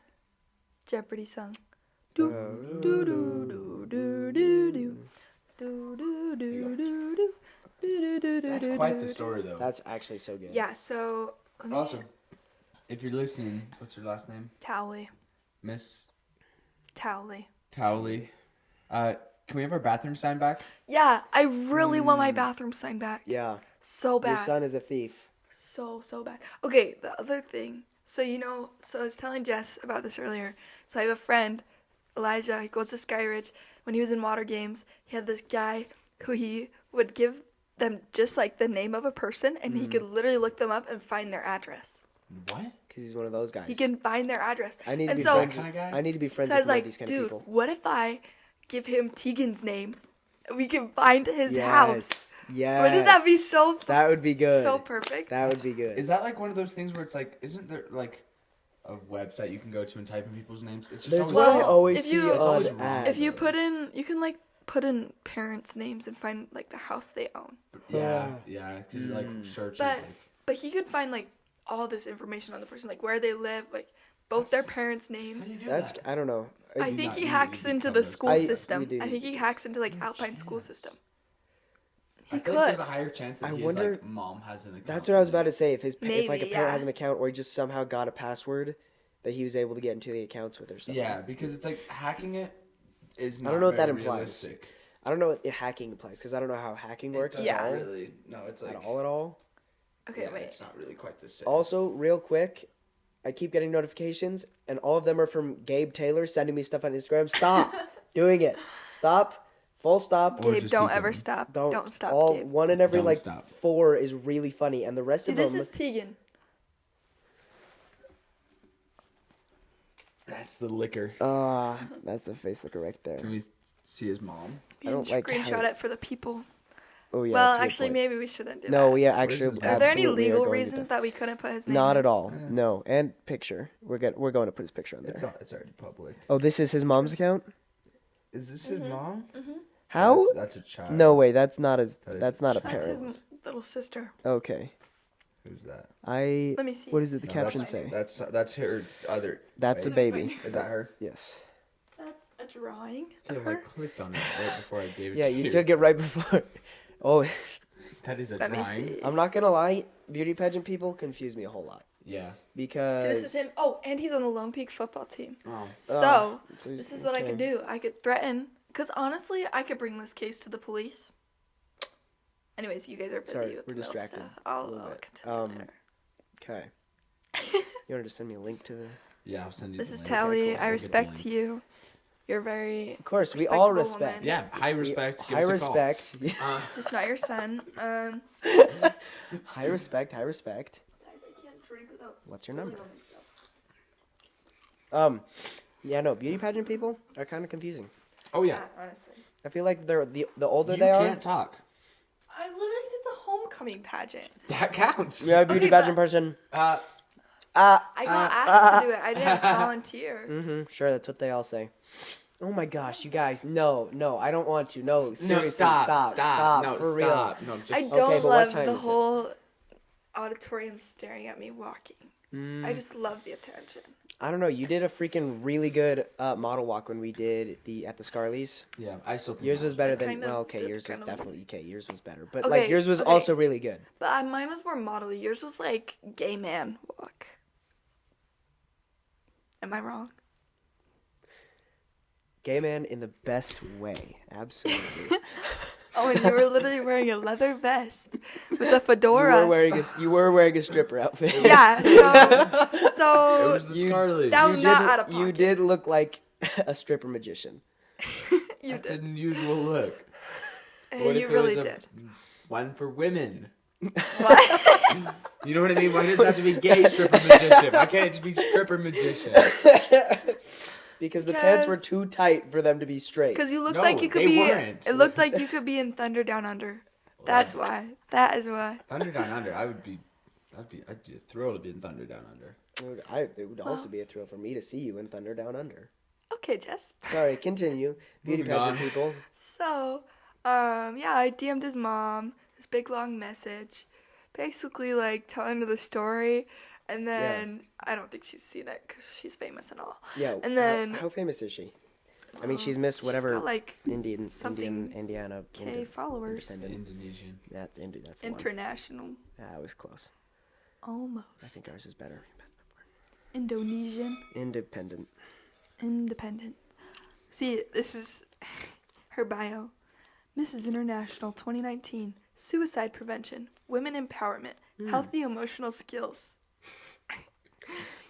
Jeopardy song? Uh, Do do do do do do do do do do do do do do. That's quite the story, though. That's actually so good. Yeah. So. let me- Awesome. If you're listening, what's her last name? Towley. Miss Towley. Towley. Can we have our bathroom sign back? Yeah, I really want my bathroom sign back. Yeah. So Your bad. son is a thief. So bad. Okay, the other thing. So I was telling Jess about this earlier. So I have a friend, Elijah. He goes to Skyridge. When he was in water games, he had this guy who he would give them just like the name of a person, and he could literally look them up and find their address. What? Because he's one of those guys. He can find their address. I need to and be so, friends. That kinda guy? I need to be friends So I was with more of like, these kind of dude, people. what if I give him Tegan's name? And we can find his house. Yes. Wouldn't that be so That would be good. so perfect? That would be good. Is that like one of those things where it's like, isn't there like a website you can go to and type in people's names? It's just There's always one I Well, always if see you- It's on always wrong. ads. If you put in, you can like put in parents' names and find like the house they own. yeah, because like searches. But Like, but he could find like all this information on the person, like where they live, like both their parents' how names. do you do That's that? I don't know. I do think not he need hacks to into become the those- school I- system. you do I need think to. he hacks into like No Alpine school chance. system. I He feel like could. there's a higher chance that I his wonder- like mom has an account. That's what I was with about it. to say. If if like a Maybe, parent yeah. has an account, or he just somehow got a password that he was able to get into the accounts with, or something. Yeah, because it's like hacking it is not don't know what that very implies. realistic. I don't know what hacking implies because I don't know how hacking works It at doesn't all. really. No, it's like At all. Okay, yeah, wait. it's not really quite the same. Also, real quick, I keep getting notifications, and all of them are from Gabe Taylor sending me stuff on Instagram. Stop doing it. Stop. Full stop. Or Gabe, just don't keep ever going. stop. Don't, Don't stop, All Gabe. one in every Don't like stop. 4 is really funny, and the rest See, of this them. is Tegan. That's the liquor. That's the face looker right there. Can we see his mom? I don't like screenshot how- it for the people. Oh yeah. Well, that's a good actually, point. maybe we shouldn't do that. No, yeah, What is actually, his Are there any absolutely legal going to reasons that we couldn't put his name? Not in? at all. No, and picture. We're going to put his picture on there. It's already public. Oh, this is his mom's account. Is this his mom? How? That's a child. No way. That's not his. That is That's not a his That's parent. his little sister. Okay. Who's that? Let me see. What does it? The No, caption that's- say? That's her other. That's a wait, baby. Is that her? Yes. That's a drawing Yeah, of I her. clicked on it right before I gave it Yeah, to you. you took it right before. Oh, That is a Let me drawing. see. I'm not gonna lie. Beauty pageant people confuse me a whole lot Yeah. because. See, this is him. Oh, and he's on the Lone Peak football team. Oh. So, So this is what I could do. I could threaten, because honestly, I could bring this case to the police. Anyways, you guys are busy Sorry, with we're the middle distracted stuff. a I'll little bit. continue later. Okay. You wanted to send me a link to the? Yeah, I'll send you. This the is link. Tally. Cool. I I'll respect get the link. you. You're very Of course, we all respectable respect. woman. Yeah, high respect. Give High us a call. respect. just not your son. High respect. High respect. I can't drink without What's your number? spilling on myself. Yeah, no. Beauty pageant people are kind of confusing. Oh yeah. Honestly. I feel like they're the older You they are. can't talk. I literally did the homecoming pageant. That counts. You're a beauty Okay, pageant but- person. Uh, I got asked to do it. I didn't volunteer. Mm-hmm. Sure, that's what they all say. Oh my gosh, you guys! No, I don't want to. No, seriously, no, stop. No, for stop. real. No, just I Okay, don't but what love time the is it? whole auditorium staring at me walking. I just love the attention. I don't know. You did a freaking really good model walk when we did at the Scarleys. Yeah, I still think Yours was better I than. kind of Well, okay, did yours was kind of definitely okay. Yours was better, but Okay, like yours was okay. also really good. But mine was more modelly. Yours was like gay man walk. Am I wrong? Gay man in the best way, absolutely. Oh, and you were literally wearing a leather vest with a fedora. You were wearing a stripper outfit. Yeah, it so was the Scarlet. that was You not did- out of pocket. You did look like a stripper magician. You That's did. an unusual look. Hey, What if you it really was did. one for women? What? You know what I mean? Why does it have to be gay stripper magician? Why can't it just be stripper magician? Because the pants were Because- too tight for them to be straight. Because you looked No, like you could they be. weren't. It looked like you could be in Thunder Down Under. That's why. That is why. Thunder Down Under, I'd be thrilled to be in Thunder Down Under. It would also be a thrill for me to see you in Thunder Down Under. Okay, Jess. Sorry, continue. Beauty Moving pageant on. people. So, yeah, I DM'd his mom this big long message, basically like telling her the story, and then I don't think she's seen it because she's famous and all. Yeah. And then how famous is she? I mean, she's Miss whatever. She's got like Indian, Indiana. K followers. Independent. Indonesian. That's the one. International. That was close. I Almost. think ours is better. Indonesian. Independent. Independent. See, this is her bio. Mrs. International 2019. Suicide prevention. Women empowerment. Healthy emotional skills.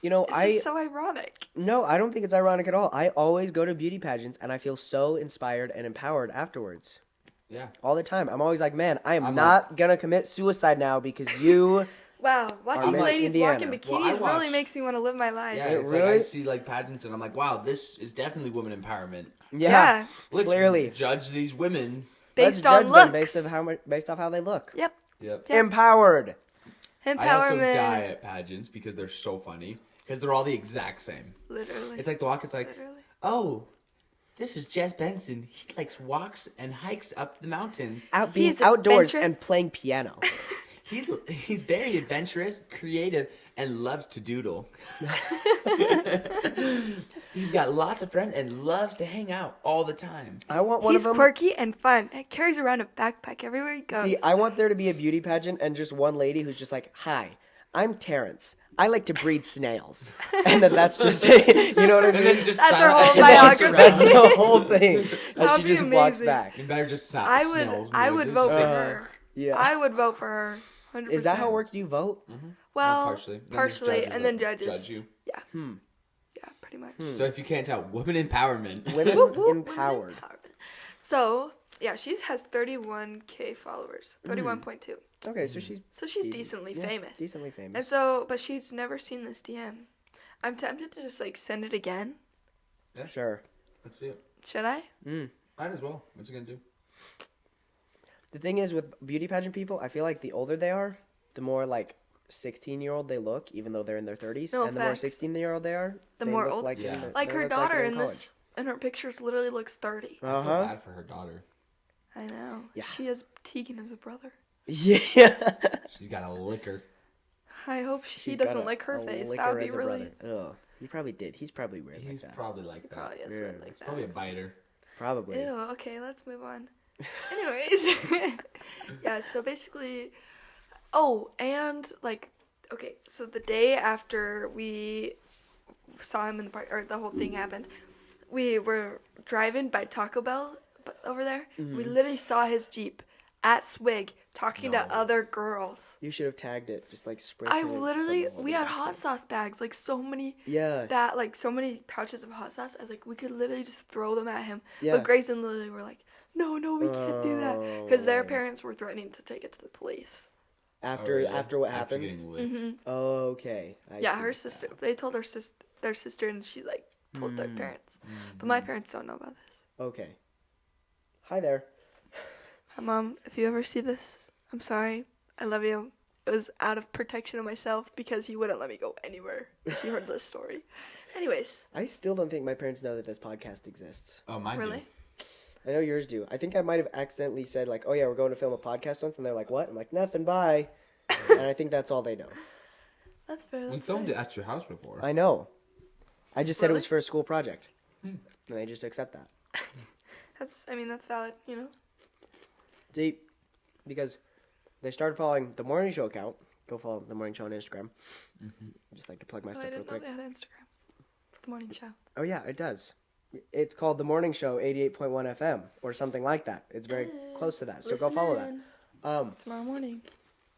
You know, It's just so ironic. No, I don't think it's ironic at all. I always go to beauty pageants and I feel so inspired and empowered afterwards. Yeah. All the time. I'm always like, man, I am I'm not gonna commit suicide now because you. Wow, watching Miss ladies walk in Indiana. bikinis Well, I really watched- makes me want to live my life. Yeah, It it's like I really- see like pageants and I'm like, wow, this is definitely women empowerment. Yeah. Let's Clearly. judge these women. Let's Based on judge looks. them based off how they look. Yep. Yep. Yep. Empowered. I also Empowerment. die at pageants because they're so funny. Because they're all the exact same. Literally. It's like the walk, it's like, Literally. oh, this is Jess Benson. He likes walks and hikes up the mountains. Being He's outdoors adventurous. and playing piano. He's very adventurous, creative, and loves to doodle. He's got lots of friends and loves to hang out all the time. I want one He's of them. quirky and fun. He carries around a backpack everywhere he goes. See, I want there to be a beauty pageant and just one lady who's just like, "Hi, I'm Terrence. I like to breed snails," and then that's just you know what I mean. And then just That's her silent- whole walks biography. around. That's the whole thing. And That'd she be just walks amazing. back. You better just stop. I would vote for Uh, her. Yeah. I would vote for her. 100%. Is that how it works? Do you vote? Well, partially. Then there's partially, judges and then that judges. judge you. Yeah. Hmm. Yeah, pretty much. So if you can't tell, women empowerment. Women Whoop, whoop, empowered. women empowerment. So, yeah, she has 31K followers. 31.2. Okay, so she's So she's Decent. decently yeah, famous. Decently And famous. so, but she's never seen this DM. I'm tempted to just like send it again. Sure. Let's see it. Should I? Mm. Might as well. What's it gonna do? The thing is with beauty pageant people, I feel like the older they are, the more like 16-year-old they look, even though they're in their 30s. No, and the more facts. 16-year-old they are, The they more look old- like, Yeah. Like they her look daughter they're in college. this, in her pictures, literally looks 30. I feel Uh-huh. bad for her daughter. I know. Yeah. She has Tegan as a brother. Yeah. She's got a liquor. I hope she She's got doesn't a- lick her a face. liquor That would be as a really. brother. Ugh. He probably did. He's probably weird He's like that. probably like that. Probably is Yeah. weird like He's that. probably a biter. Probably. Ew, okay, let's move on. Anyways. Yeah, so basically. Oh, and like, okay, so the day after we saw him in the park, or the whole thing happened, we were driving by Taco Bell over there. Mm-hmm. We literally saw his Jeep at Swig talking to No. other girls. You should have tagged it. Just like spray. I literally, we had hot sauce bags, like so many. Yeah. That like so many pouches of hot sauce. I was like, we could literally just throw them at him. Yeah. But Grace and Lily were like, no, we can't do that because their Oh. parents were threatening to take it to the police. After Oh, yeah. after what After happened. getting licked. Hmm. Okay. I Yeah, see. her sister. They told their sister, and she like told their parents. But my parents don't know about this. Okay. Hi there. Mom, if you ever see this, I'm sorry. I love you. It was out of protection of myself because he wouldn't let me go anywhere if you heard this story. Anyways, I still don't think my parents know that this podcast exists. Oh, mine really? do. I know yours do. I think I might have accidentally said like, "Oh yeah, we're going to film a podcast once," and they're like, "What?" I'm like, "Nothing. Bye." And I think that's all they know. That's fair. We That's filmed fair. it at your house before. I know. I just said it was Really? for a school project. Hmm. And they just accept that. That's valid, you know? See, because they started following the morning show account. Go follow the morning show on Instagram. Mm-hmm. Just like to plug my Oh, stuff I real didn't know quick. they had Instagram for the morning show. Oh yeah, it does. It's called the Morning Show 88.1 FM or something like that. It's very close to that. So go follow that. Tomorrow morning.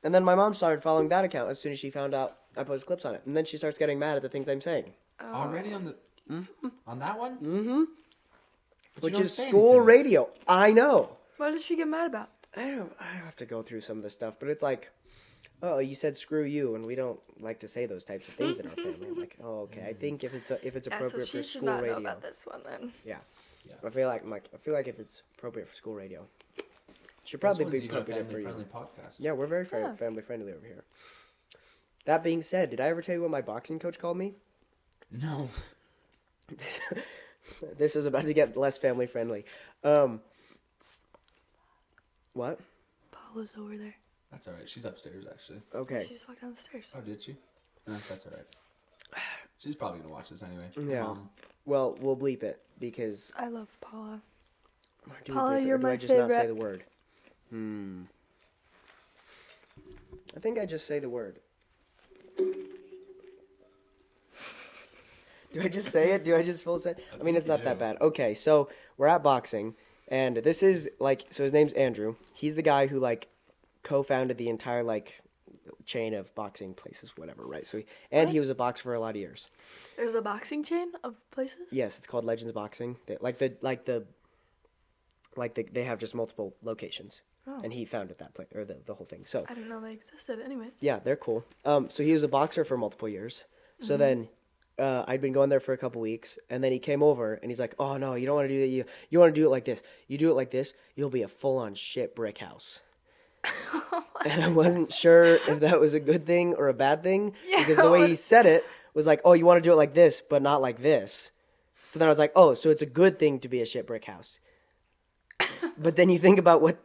And then my mom started following that account as soon as she found out I post clips on it. And then she starts getting mad at the things I'm saying. Oh. Already on the on that one? Mm-hmm. But you Which don't is say school anything. radio. I know. What did she get mad about? I have to go through some of the stuff, but it's like, oh, you said screw you, and we don't like to say those types of things in our family. I'm like, oh, okay. I think if it's Yeah, appropriate so she for should school not radio, know about this one then. I feel like if it's appropriate for school radio, it should This probably one's be even a appropriate for you. family-friendly podcast. Yeah, we're very Yeah. family friendly over here. That being said, did I ever tell you what my boxing coach called me? No. This is about to get less family friendly. What? Paula's over there. That's alright. She's upstairs, actually. Okay. She just walked down the stairs. Oh, did she? No, that's alright. She's probably going to watch this anyway. Yeah. Well, we'll bleep it because. I love Paula. Do we Paula, bleep it, or you're do I my just not say favorite. the word? I think I just say the word. Do I just say it? Do I just full say? I mean, it's not that bad. Okay, so we're at boxing, and this is so his name's Andrew. He's the guy who co-founded the entire chain of boxing places, whatever, right? So he was a boxer for a lot of years. There's a boxing chain of places? Yes, it's called Legends Boxing. They have just multiple locations, Oh. and he founded that place or the whole thing. So I didn't know they existed. Anyways. yeah, they're cool. So he was a boxer for multiple years. So then I'd been going there for a couple weeks, and then he came over, and he's like, "Oh no, you don't want to do that. You want to do it like this. You do it like this, you'll be a full-on shit brick house." And I wasn't sure if that was a good thing or a bad thing Yeah, because the way he what- said it was like, "Oh, you want to do it like this, but not like this." So then I was like, "Oh, so it's a good thing to be a shit brick house." But then you think about what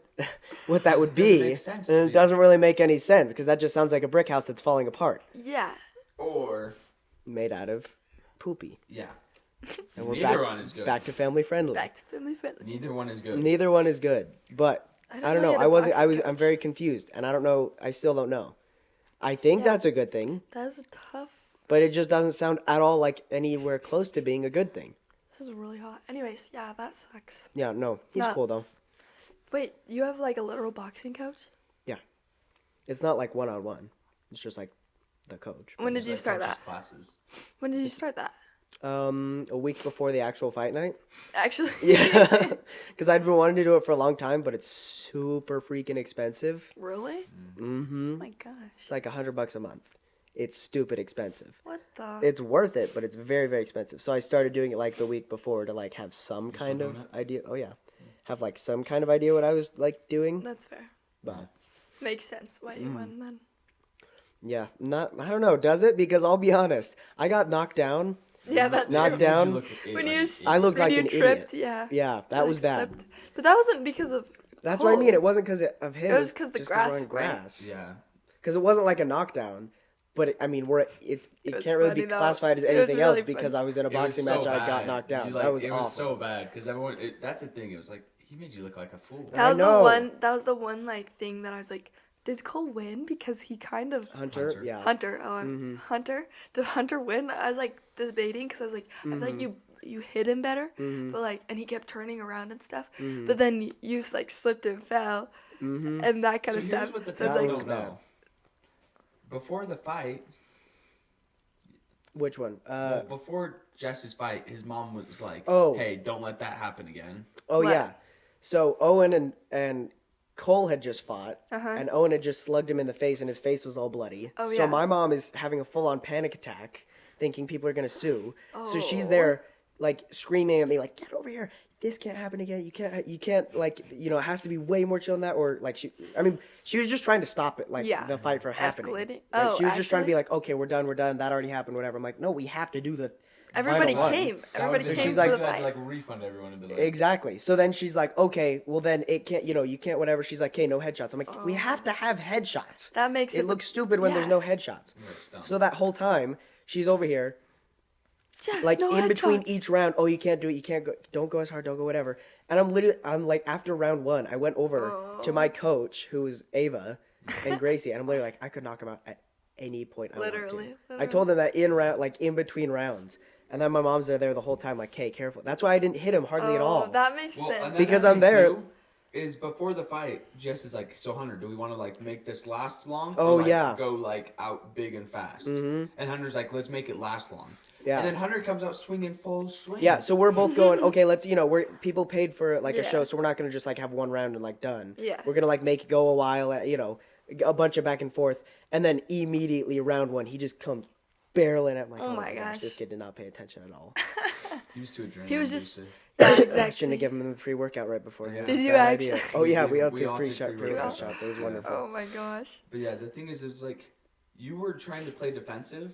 that would Doesn't be, make sense and to it me. doesn't really make any sense because that just sounds like a brick house that's falling apart, Yeah. Or, made out of poopy. yeah. And we're Neither one is good. back to family friendly. Back to family friendly. Neither one is good. Neither one is good, but I don't know. you had I a wasn't. boxing I'm coach. very confused, and I don't know. I still don't know. I think Yeah. that's a good thing, That is a tough. but it just doesn't sound at all like anywhere close to being a good thing. This is really hot. Anyways, yeah, that sucks. Yeah, no, he's No. cool though. Wait, you have a literal boxing coach? It's not like 1-on-1. It's just like the coach. When did There's, you start coaches' that? Classes. When did you start that? A week before the actual fight night. Actually. Yeah, because I'd been wanting to do it for a long time, but it's super freaking expensive. Really? Mm-hmm. Oh my gosh. It's like $100 a month. It's stupid expensive. What the? It's worth it, but it's very, very expensive. So I started doing it the week before to have some You're still kind of doing it? idea. Oh yeah, have some kind of idea what I was doing. That's fair. But Makes sense why you went then. yeah, I don't know. Does it? Because I'll be honest, I got knocked down. Yeah, that's Knocked true. down. When you I looked when like you an tripped, idiot. yeah. Yeah, that was bad. Slipped. But that wasn't because of That's what I Cole. mean. It wasn't because of him. It was 'cause the just grass, we're on right? grass. Yeah. Because it wasn't like a knockdown. But it It was can't really be funny, though. classified as It was anything else really because funny. I was in a It was boxing so match and I got bad. knocked down. You, That was it awful. was so bad because everyone. That's the thing. It was like he made you look like a fool. That was know. the one. That was the one thing that I was like, did Cole win? Because he kind of Hunter, Hunter. yeah. Hunter. Oh, Hunter. Did Hunter win? I was debating because I was like, I feel like you hit him better, but and he kept turning around and stuff. But then you slipped and fell, and that kind So of here's stuff. what the So it's people That don't was bad. know. Before the fight, Which one? well, before Jesse's fight, his mom was like, Oh. "Hey, don't let that happen again." Oh What? yeah. So Owen and Cole had just fought, Uh-huh. and Owen had just slugged him in the face, and his face was all bloody. Oh, So yeah. my mom is having a full-on panic attack, thinking people are gonna sue. So she's Oh. there, screaming at me, "Get over here! This can't happen again. You can't. It has to be way more chill than that." Or she was just trying to stop it, Yeah. the fight from happening. Escalating? Like, Oh, she was just trying to be actually? okay, we're done. That already happened. Whatever. I'm like, no, we have to do Everybody Final one. came. Everybody So came she's for like- the you had to, fight. like refund everyone and be like, Exactly. So then she's like, okay, well then it can't, you can't whatever. She's like, okay, no headshots. I'm like, we have to have headshots. That makes It looks stupid when there's yeah. no headshots. That's dumb. So that whole time she's over here, Just like no in between headshots. each round. Oh, you can't do it. You can't go. Don't go as hard. Don't go whatever. And I'm like after round 1, I went over to my coach who was Ava and Gracie, and I'm literally like, I could knock him out at any point I want Literally. to. I told them that in between rounds. And then my mom's there the whole time, like, hey, careful. That's why I didn't hit him hardly at all. That makes Well, sense. and then Because the I'm thing, there- too, Is before the fight, Jess is like, so Hunter, do we want to like make this last long? Oh, or, like, yeah. Go like out big and fast. Mhm. And Hunter's like, let's make it last long. Yeah. And then Hunter comes out swinging full swing. Yeah, so we're both going, okay, let's, people paid for like a Yeah. show, so we're not going to just like have one round and like done. Yeah. We're going to like make it go a while, a bunch of back and forth. And then immediately round 1, he just comes barreling at my Oh my gosh. This kid did not pay attention at all. He was too adrenaline. He was just- boosted. Yeah, I exactly. shouldn't have given him the pre-workout right before. Yeah. Did you Bad actually? idea. Oh yeah, we all We took all took pre-workout pre-workout shots. It was Yeah. wonderful. Oh my gosh. But yeah, the thing is, it was like, you were trying to play defensive.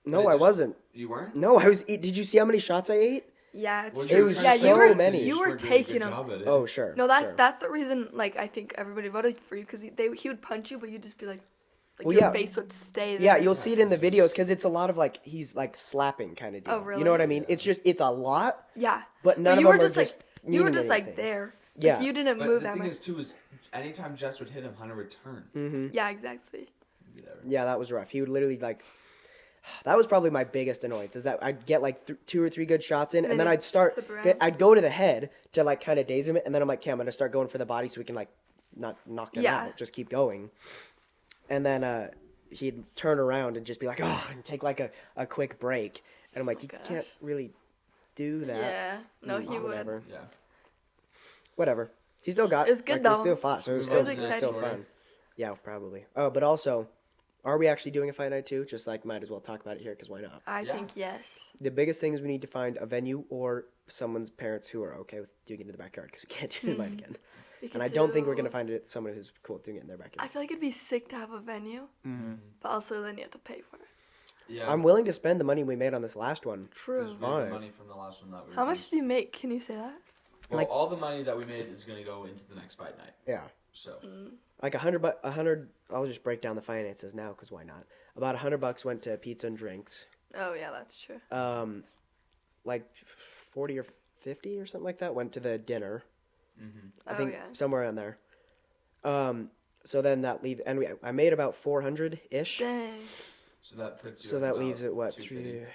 No, it I just- wasn't. You weren't? No, I was. Did you see how many shots I ate? Yeah, it's Well, true. you were was trying to yeah, play you were so many. defensive, You just were weren't doing a good taking him. job at it. Oh sure. No, sure. that's the reason. Like, I think everybody voted for you because he would punch you, but you'd just be like Well, your yeah. face would stay there. Yeah, you'll see it in the videos because it's a lot of like he's like slapping kind of deal. Oh, You really? know what I mean? Yeah. It's a lot, Yeah, but none you of were them just are like just you were meaning just like anything. there. Yeah. Like, you didn't But move the that thing much. is, too, is anytime Jess would hit him, Hunter would turn. Mm-hmm. Yeah, exactly. Yeah, that was rough. He would literally like. That was probably my biggest annoyance is that I'd get like 2 or 3 good shots in, and then you I'd start. flip around. I'd go to the head to like kind of daze him, and then I'm like, okay, I'm gonna start going for the body so we can like not knock him Yeah. out, just keep going. And then he'd turn around and just be like, oh, and take like a quick break, and I'm like, Oh, you gosh. can't really do that. Yeah. No, he would. Whatever. Yeah. Whatever. He still got. It was good, like, We though. still fought, so it was It still, was it was exciting. still fun. Yeah, probably. Oh, but also, are we actually doing a fight night too? Just like, might as well talk about it here because why not? I Yeah. think yes. The biggest thing is we need to find a venue or someone's parents who are okay with doing it in the backyard because we can't do it in mine again. We could And I don't think we're do- gonna find it someone who's cool with doing it in their I backyard. feel like it'd be sick to have a venue, but also then you have to pay for it. Yeah. I'm willing to spend the money we made on this last one. True. Because we on had it. the money from the last one that we How much used. do you make? Can you say that? Well, like- all the money that we made is going to go into the next fight night. Yeah, So, like $100. I'll just break down the finances now because why not? About $100 went to pizza and drinks. Oh yeah, that's true. Like 40 or 50 or something like that went to the dinner. I Oh, think yeah. somewhere in there. So then that I made about 400 ish. Dang. so that puts you So at that about leaves it what 250.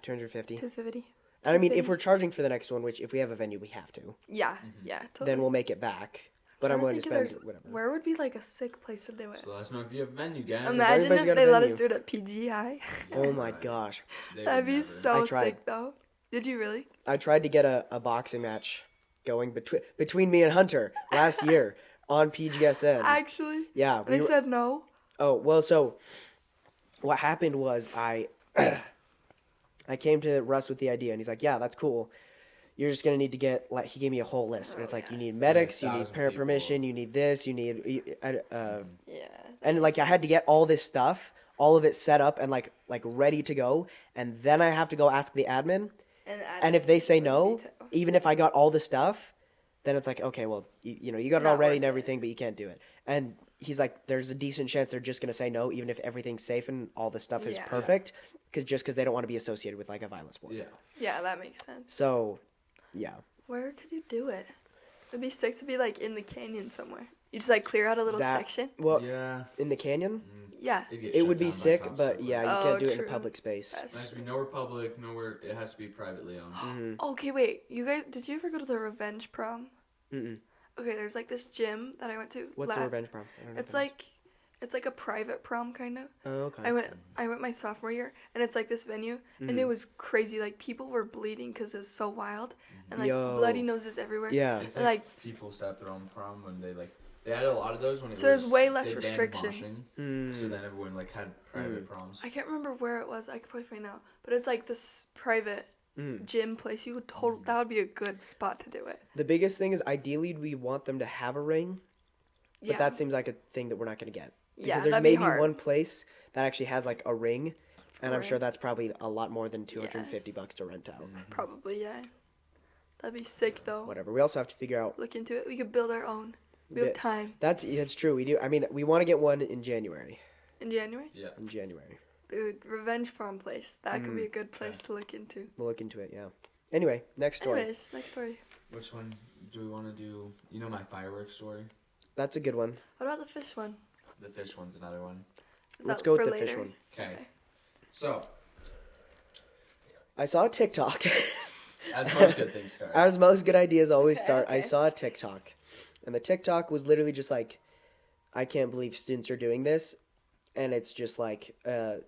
250. 250. And I mean, if 250. we're charging for the next one, which if we have a venue, we have to, Yeah, yeah. Totally. then we'll make it back. But I'm Trying willing to think if spend there's- whatever. Where would be like a sick place to do it? So let us know if you have a venue, guys. Imagine everybody's if got a they let us venue. do it at PGI. Oh my gosh! They That'd would be never. so I tried. sick though. Did you really? I tried to get a boxing match going between me and Hunter last year on PGSN. Actually? Yeah, They said no. Oh, well, so what happened was I came to Russ with the idea, and he's like, yeah, that's cool. You're just going to need to get, like, he gave me a whole list. And it's like, you need medics, you need 1,000 parent people. permission, you need this, you need, Yeah. and like, I had to get all this stuff, all of it set up and like ready to go. And then I have to go ask the admin. And if they say no, even if I got all the stuff, then it's like, okay, well, you got it Not all ready worth and it. everything, but you can't do it. And he's like, there's a decent chance they're just going to say no, even if everything's safe and all the stuff is Yeah. perfect, because they don't want to be associated with like a violent sport. Yeah. Yeah, that makes sense. So, yeah. Where could you do it? It'd be sick to be like in the canyon somewhere. You just like clear out a little That- section. Well, Yeah. in the canyon, Yeah. It'd get it shut would be down by sick, cops but or yeah, you Oh, can't do it in true. a public space. That's There has to be nowhere public, nowhere. It has to be privately owned. Mm-hmm. Okay, wait. You guys, did you ever go to the Revenge Prom? Mm-mm. Okay, there's like this gym that I went to. What's the revenge prom? I don't know It's what that it's like a private prom kind of. is. Oh, okay. I went my sophomore year, and it's like this venue, and Mm-hmm. it was crazy. Like people were bleeding because it was so wild, and like Yo. bloody noses everywhere. Yeah. It's And, like, people set up their own prom when they had a lot of those when it So was. there's way less they banned restrictions. moshing, Mm. So then everyone like had private proms. I can't remember where it was. I could probably find out, but it's like this private gym place. You would that would be a good spot to do it. The biggest thing is ideally we want them to have a ring, but Yeah. that seems like a thing that we're not going to get. Because Yeah, there's that'd be maybe hard. one place that actually has like a ring, And I'm Right. sure that's probably a lot more than $250 to rent out. Probably, yeah. That'd be sick though. Whatever. We also have to figure out. Look into it. We could build our own. We have Bit- time. That's true. We do. I mean, we want to get one in January. In January? Yeah. In January. Dude, Revenge Prom place. That could be a good place to look into. We'll look into it. Yeah. Anyway, next story. Anyways, next story. Which one do we want to do? You know my fireworks story? That's a good one. What about the fish one? The fish one's another one. Is Let's that go for with the fish later? one. Okay. So, I saw a TikTok. as most good things start. As most good ideas always Okay, start, I okay. saw a TikTok. And the TikTok was literally just like, I can't believe students are doing this. And it's just like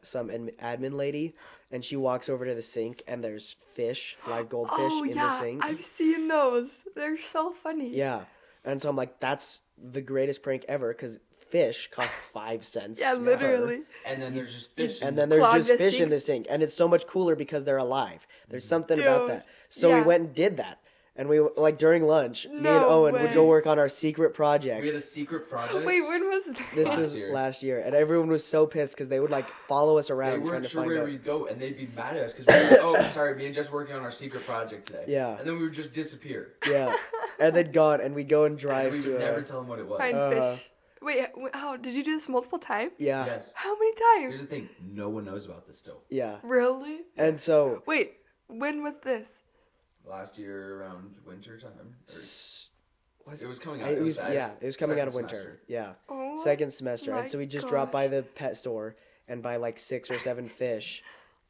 some admin lady. And she walks over to the sink and there's fish, live goldfish Oh, in the yeah. sink. I've seen those. They're so funny. Yeah. And so I'm like, that's the greatest prank ever because fish cost 5 cents. Yeah, per. literally. And then there's just fish. And then there's Clog just the fish in sink. the sink. And it's so much cooler because they're alive. There's something about Dude, that. So we yeah. went and did that. And we, like, during lunch, me and No Owen would go way. work on our secret project. we had a secret project. Wait, when was this? This Last was year. last year. And everyone was so pissed because they would, like, follow us They around trying weren't to sure find where out. we'd go, and they'd be mad at us because we were like, oh, sorry, me and Jess working on our secret project today. Yeah. And then we would just disappear. Yeah. And then gone. And we'd go and And drive we to would a... never tell them what it was. Find Uh, fish. Wait, how did you do this multiple times? Yeah. Yes. How many Here's times? the thing: no one knows about this still. Yeah. Really? And so... Wait, when was this? Last year around winter time. Was It was coming out. It was, yeah, it was coming out of second winter. semester. Yeah. Oh, Second semester. my And so we just drop by gosh. the pet store and buy like 6 or 7 fish.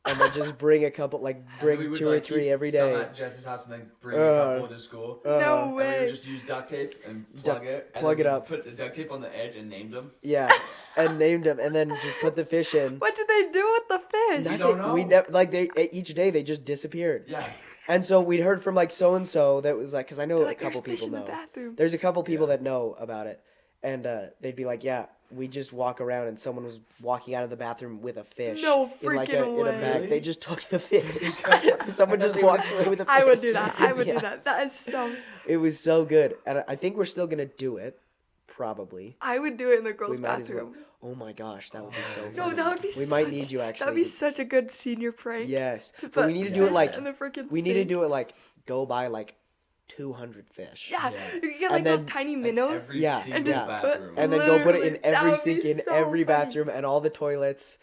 And then just bring a couple, like And then bring we would, 2 or like, 3 keep every some day. at Jess's house and then bring a Uh, couple to school. No And we way. would just use duct tape and plug it. And plug then it we'd up. Put the duct tape on the edge and named them. Yeah. And named them and then just put the fish in. What did they do with the fish? Nothing. don't know. We never, like they, each day they just disappeared. Yeah. And so we'd heard from like so-and-so that was like, cause I know They're a like, couple "There's fish people in the know. bathroom." There's a couple people Yeah. that know about it. And they'd be like, yeah, we just walk around and someone was walking out of the bathroom with a fish. No in like freaking in a bag. way. They just took the fish. Someone I just thought they walked were away with a fish. I would do that. I would Yeah. do that. That is so. It was so good. And I think we're still going to do it. Probably. I would do it in the girls' We might as well. bathroom. Oh my gosh, that would be so No, funny. that would be. We might such- need you actually. That would be such a good senior prank. Yes. To But we put need to do it fish like in the freaking we need to sink. do it like go buy like 200 fish. Yeah, Yeah. you could get like And those then- tiny And minnows. every Yeah. single And just bathroom. put- And then go put it in Literally, that every would sink be in so every funny. bathroom and all the toilets.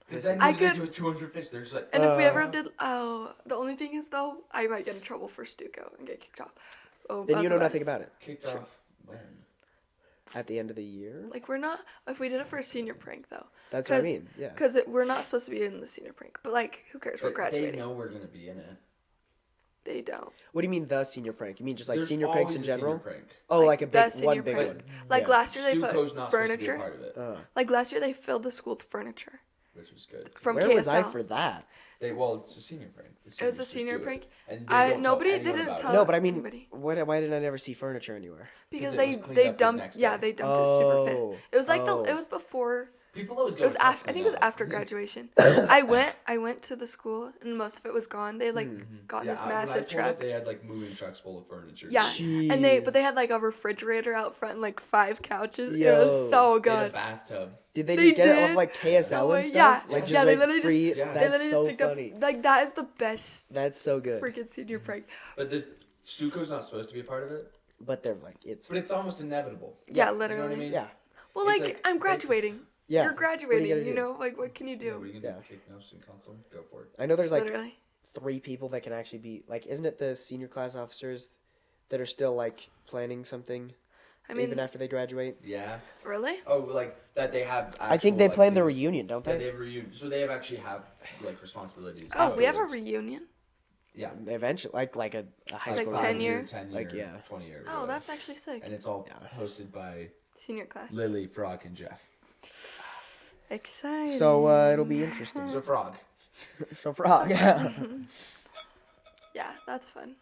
Because then I what do they could- do with 200 fish? They're just like, And if we ever Uh, did, the only thing is though, I might get in trouble for Stuco and get kicked off. Oh, Then you know otherwise- nothing about it. kicked True. off. When? At the end of the year? Like we're not. If we did it for a senior prank though, That's what I mean. Yeah. because we're not supposed to be in the senior prank. But like, who cares? We're But graduating. They know we're gonna be in it. They don't. What do you mean the senior prank? You mean just like There's senior pranks always in a senior general? prank. Oh, like a the big senior one big prank. one. Like Yeah. last year they Stuco's put not furniture. supposed to be a part of it, Like last year they filled the school with furniture which was good. from Where KSL. was I for that? It's a senior prank. It was the seniors just senior do it. prank. And they don't tell Nobody anyone didn't about it. tell- No, but I mean, anybody. why did I never see furniture anywhere? Because it they was cleaned they up the dumped. next Yeah, day. they dumped it super Oh. fast. It was like Oh. it was before. People always go. It was to after. I think it was clean up. after graduation. I went to the school and most of it was gone. They like got in Yeah, this when I massive pulled up, truck. They had like moving trucks full of furniture. Yeah, and they Jeez. had like a refrigerator out front and like 5 couches. It Yo. was so They had a good. bathtub. Did they They just get it off did? like KSL No and way. stuff? Yeah. Like just Yeah, they like literally just- free. Yeah. They That's literally just so picked funny. up like that is the best That's so good. freaking senior prank. But this Stuco's not supposed to be a part of it. But they're like it's But it's almost inevitable. Yeah, You know literally. what I mean? yeah. Well, It's like, like- I'm it's- graduating. Yeah. You're What are graduating. you gonna You do? know, like what can you Yeah, do? what are you Yeah. gonna do? Kick no student council? Go for it. I know there's like Literally. 3 people that can actually be like isn't it the senior class officers that are still like planning something I mean, even after they graduate? Yeah. really? Oh, like that they have. I think actual, they like, plan the things- reunion, don't Yeah, they? they have reunion. So they have actually have like responsibilities. Oh, we have a afterwards. reunion. Yeah. Eventually like a high Like school 10 reunion. year? 10 Like, year, yeah. 20 year. Oh, that's actually sick. And it's all Yeah. hosted by Senior class. Lily, Frog, and Jeff. Exciting. So it'll be interesting. So Frog. So frog. Yeah. Yeah, that's fun.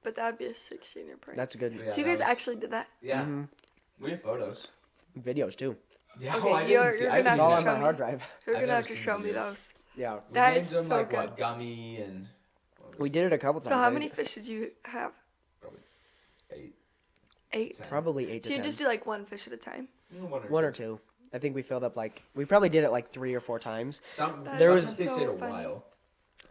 But that'd be a sick senior prank. That's good. Yeah, So you that guys was- actually did that? Yeah. Mhm. We have photos. Videos too. Yeah. Okay, I you're- didn't see. you're I gonna It's have didn't all to see on my show me. hard drive. You're I've gonna never have to seen show me videos. those. Yeah. We That named is them so like good. what, Gummy and We did it a couple times. So how I many think fish did you have? probably 8. 8. Ten. Probably 8 to So you 10. just do like one fish at a time. One or two. I think we filled up we probably did it like 3 or 4 times. There was- they so stayed a funny. while.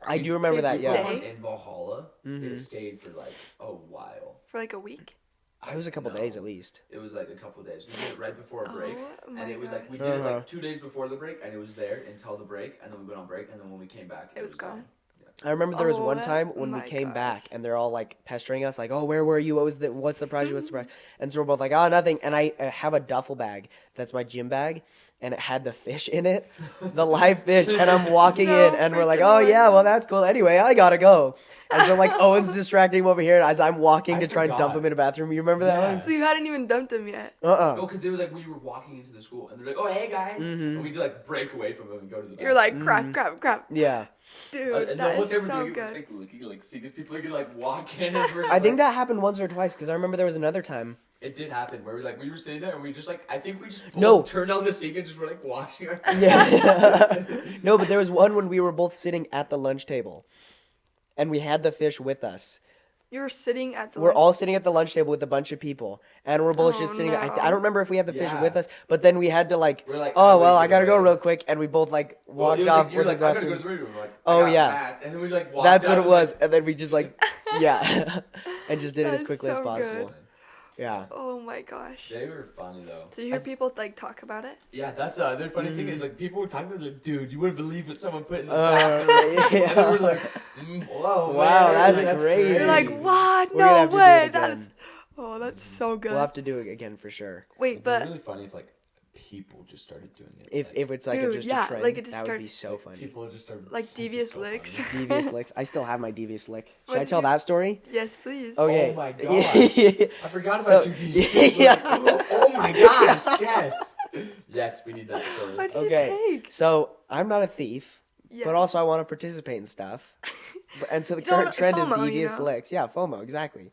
I do remember that. Did Yeah, stay? In Valhalla, Mhm. it stayed for like a while. For like a week. I was a couple No. days at least. It was like a couple days. We did it right before a break, Oh my and it was like we gosh. did it Uh-huh. like 2 days before the break, and it was there until the break, and then we went on break, and then when we came back, It was gone. I remember there was Oh one time when we my came gosh. back and they're all like pestering us, like, "Oh, where were you? What's the project? What's the project?" And so we're both like, "Oh, nothing." And I have a duffel bag that's my gym bag, and it had the fish in it, the live fish. And I'm walking No in, and we're like, freaking "Oh yeah, way. well that's cool. Anyway, I gotta go." And so like Owen's distracting him over here as I'm walking I to try and dump forgot. him in a bathroom. You remember that Yeah. one? So you hadn't even dumped him yet. No, because it was like we were walking into the school, and they're like, "Oh, hey guys," Mhm. and we just like break away from them and go to the. You're like, crap, crap, crap. Yeah. Dude, and that what is they were so doing, it was good. like looking, like see the people are gonna like walk in. As we're just, I think like- that happened once or twice because I remember there was another time. it did happen where we were sitting there and we just like I think we just No. turned on the sink and just were like washing our. Yeah. No, but there was one when we were both sitting at the lunch table, and we had the fish with us. You were sitting at the We're lunch- all sitting at the lunch table with a bunch of people, and we're both Oh, just sitting. no. I don't remember if we had the fish Yeah. with us, but then we had to like, We're like, oh "Wait, well, get I gotta go away." real quick, and we both like Well, walked it was off like, you're with like, the I gotta go to bathroom. the break room. We're like, Oh, I got yeah. that. And then we like walked That's out what it and, was, like, and then we just like, yeah, and just did it That as is quickly as so possible. good. Yeah. Oh my gosh. They were funny though. So you hear people like talk about it? Yeah, that's the other funny thing is like people were talking about like, dude, you wouldn't believe what someone put in the Uh, bathroom. yeah. And then we're like, whoa, Wow, man, that's crazy. You're like, what? We're gonna No have to do it way. again. That is. Oh, that's so good. We'll have to do it again for sure. Wait, It'd be but really funny if like people just started doing it. If it's like Dude, just yeah, a trend, like, it just that would be starts- so funny. People just started like devious licks. Devious licks. I still have my devious lick. Should What I did tell you- that story? Yes, please. Okay. Oh my gosh. I forgot about So- your devious Yeah. Oh my gosh, yes. Yes, we need that story. What did Okay. you take? So I'm not a thief, Yeah. but also I want to participate in stuff. And so the Don't- current trend is FOMO, you devious know? licks. Yeah, FOMO, exactly.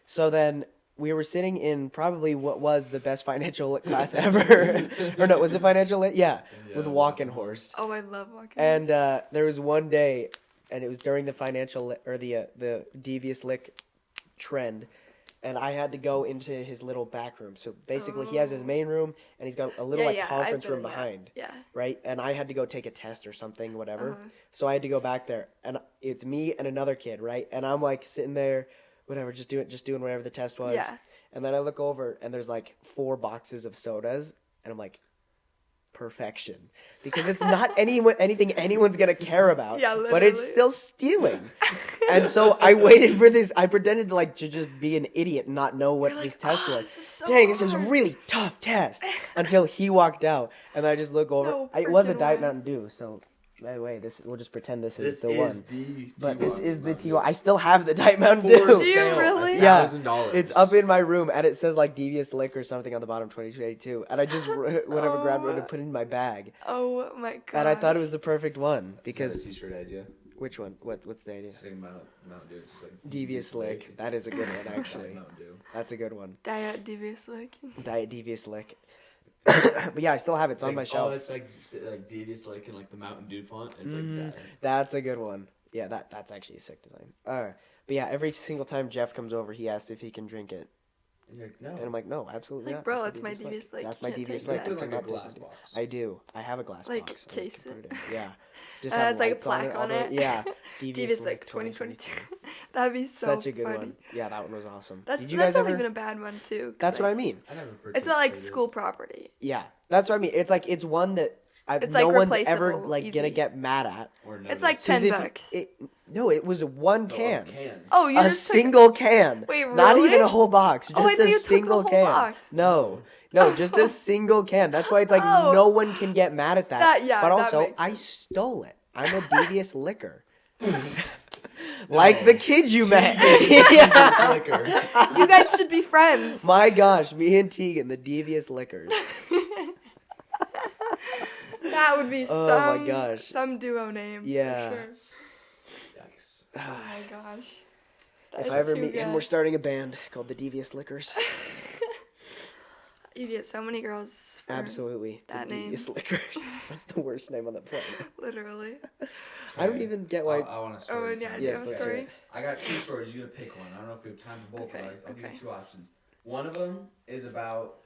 So then we were sitting in probably what was the best financial lit class ever. Or no, was it financial lit? Yeah, with Yeah, Walking Walking Horse. Oh, I love walking. And there was one day, and it was during the financial or the devious lick trend, and I had to go into his little back room. So basically, he has his main room, and he's got a little conference room behind, Yeah. right? And I had to go take a test or something, whatever. Uh-huh. So I had to go back there, and it's me and another kid, right? And I'm like sitting there, whatever, just doing whatever the test was. Yeah. And then I look over, and there's like 4 boxes of sodas, and I'm like, perfection, because it's not anything anyone's gonna care about. Yeah, but it's literally. still stealing. And so I waited for this. I pretended to just be an idiot and not know what You're this like, test "Oh, was. this is so Dang, this is a hard." really tough test. Until he walked out, and then I just look over. No It was a freaking Diet way. Mountain Dew, so by the way, we'll just pretend this This is the is one. the But this is the T1. T1. I still have the Diet Mountain For Dew. Do you sale, really? Yeah. $1,000. It's up in my room, and it says like devious lick or something on the bottom, 2282. And I just whatever grabbed it and put it in my bag. Oh my god. And I thought it was the perfect one That's because not a t-shirt idea. which one? What's the idea? Just like Mountain Dew. Just like Devious lick. That is a good one, actually. Mountain Dew. That's a good one. Diet devious lick. Diet devious lick. But yeah, I still have it. It's on my Oh, shelf. it's like devious lick in like the Mountain Dew font. It's Mhm. like that. That's a good one. Yeah, that's actually a sick design. But yeah, every single time Jeff comes over, he asks if he can drink it, And you're like, no. and I'm like, no, absolutely Like, not. bro, that's my devious lick. That's You my can't devious take lick. that. I Put it in, like, a cannot glass take it. box. I do. I have a glass Like, box. I case can put it. in. Yeah. Just And it have has, like, a lights plaque all on the- it. Yeah. Devious lick 2022. That'd be so Such a good funny. one. Yeah, that one was awesome. That's Did you that's guys not ever? even a bad one too. 'cause, That's what like, I mean. I never It's not like participated. school property. Yeah, that's what I mean. It's like it's one that It's, no like, one's ever replaceable, like gonna easy. get mad at. Or It's like 'Cause 10 if bucks. No, it was one can. Oh, you A just took- single can. Wait, Not even really? a whole box. Just Oh, I thought a you took the single whole can. box. No. No, just a single can. That's why it's like Oh. no one can get mad at that. Yeah, but that also, makes I sense. stole it. I'm a devious licker. Like the kid you met. Liquor. You guys should be friends. My gosh, me and Tegan, the devious lickers. That would be Oh my gosh. some duo name. Yeah. For sure. Yikes. Oh my gosh. That If is I ever too meet him, good. we're starting a band called the Devious Lickers. You get so many girls. For Absolutely. that the name. Devious Lickers. That's the worst name on the planet. Literally. I don't even get why. I want to Oh, story. and yeah, time. do you Yes, have a let's story? hear it. I got 2 stories. You gotta pick one. I don't know if we have time for both, Okay, but I'll give okay. you 2 options. One of them is about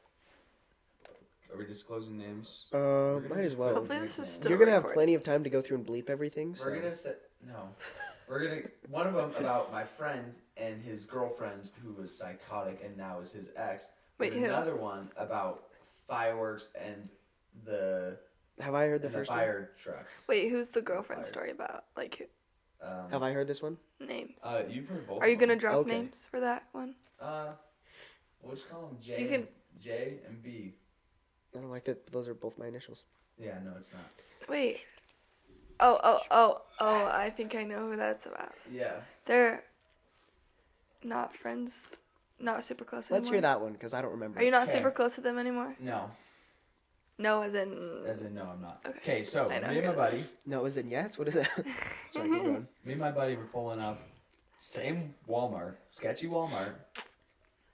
Are we disclosing names? Might as well. Hopefully this is still You're gonna have recording. plenty of time to go through and bleep everything. So. We're gonna say no. We're gonna one of them about my friend and his girlfriend who was psychotic and now is his ex. Wait, who? Another one about fireworks and the Have I heard the and first fire truck. Wait, who's the girlfriend story about? Like, one? Have I heard this one? names. You've heard both. Are you of gonna them. drop Okay. names for that one? We'll just call them J. You can- J and B. I don't like that. Those are both my initials. Yeah, no, it's not. Wait. Oh, I think I know who that's about. Yeah. They're not friends, not super close anymore. Let's hear that one because I don't remember. Are you not Okay. super close with them anymore? No. No, as in. As in, no, I'm not. Okay. Okay, so I know me and my who it buddy, is. No, is it yes? What is it? Sorry, keep going. me and my buddy were pulling up. Same Walmart, sketchy Walmart.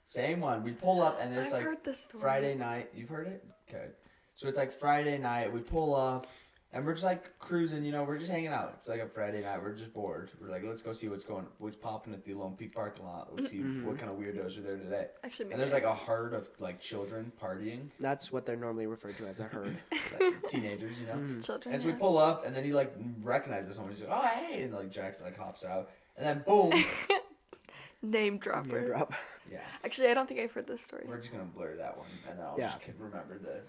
Same one. We pull up and it's I've like heard this story. Friday night. You've heard it? Okay. So it's like Friday night. We pull up and we're just like cruising. You know, we're just hanging out. It's like a Friday night. We're just bored. We're like, let's go see what's popping at the Lone Peak parking lot. Let's see what kind of weirdos are there today. Actually, maybe. And there's like a herd of like children partying, That's what they're normally referred to as a herd. like, teenagers, you know. children. And so we yeah. pull up, and then he like recognizes someone. He's like, "Oh hey!" And like Jackson like hops out, and then boom, Name dropper. Name drop. yeah. Actually, I don't think I've heard this story. We're just gonna blur that one, and then I'll Yeah. just remember the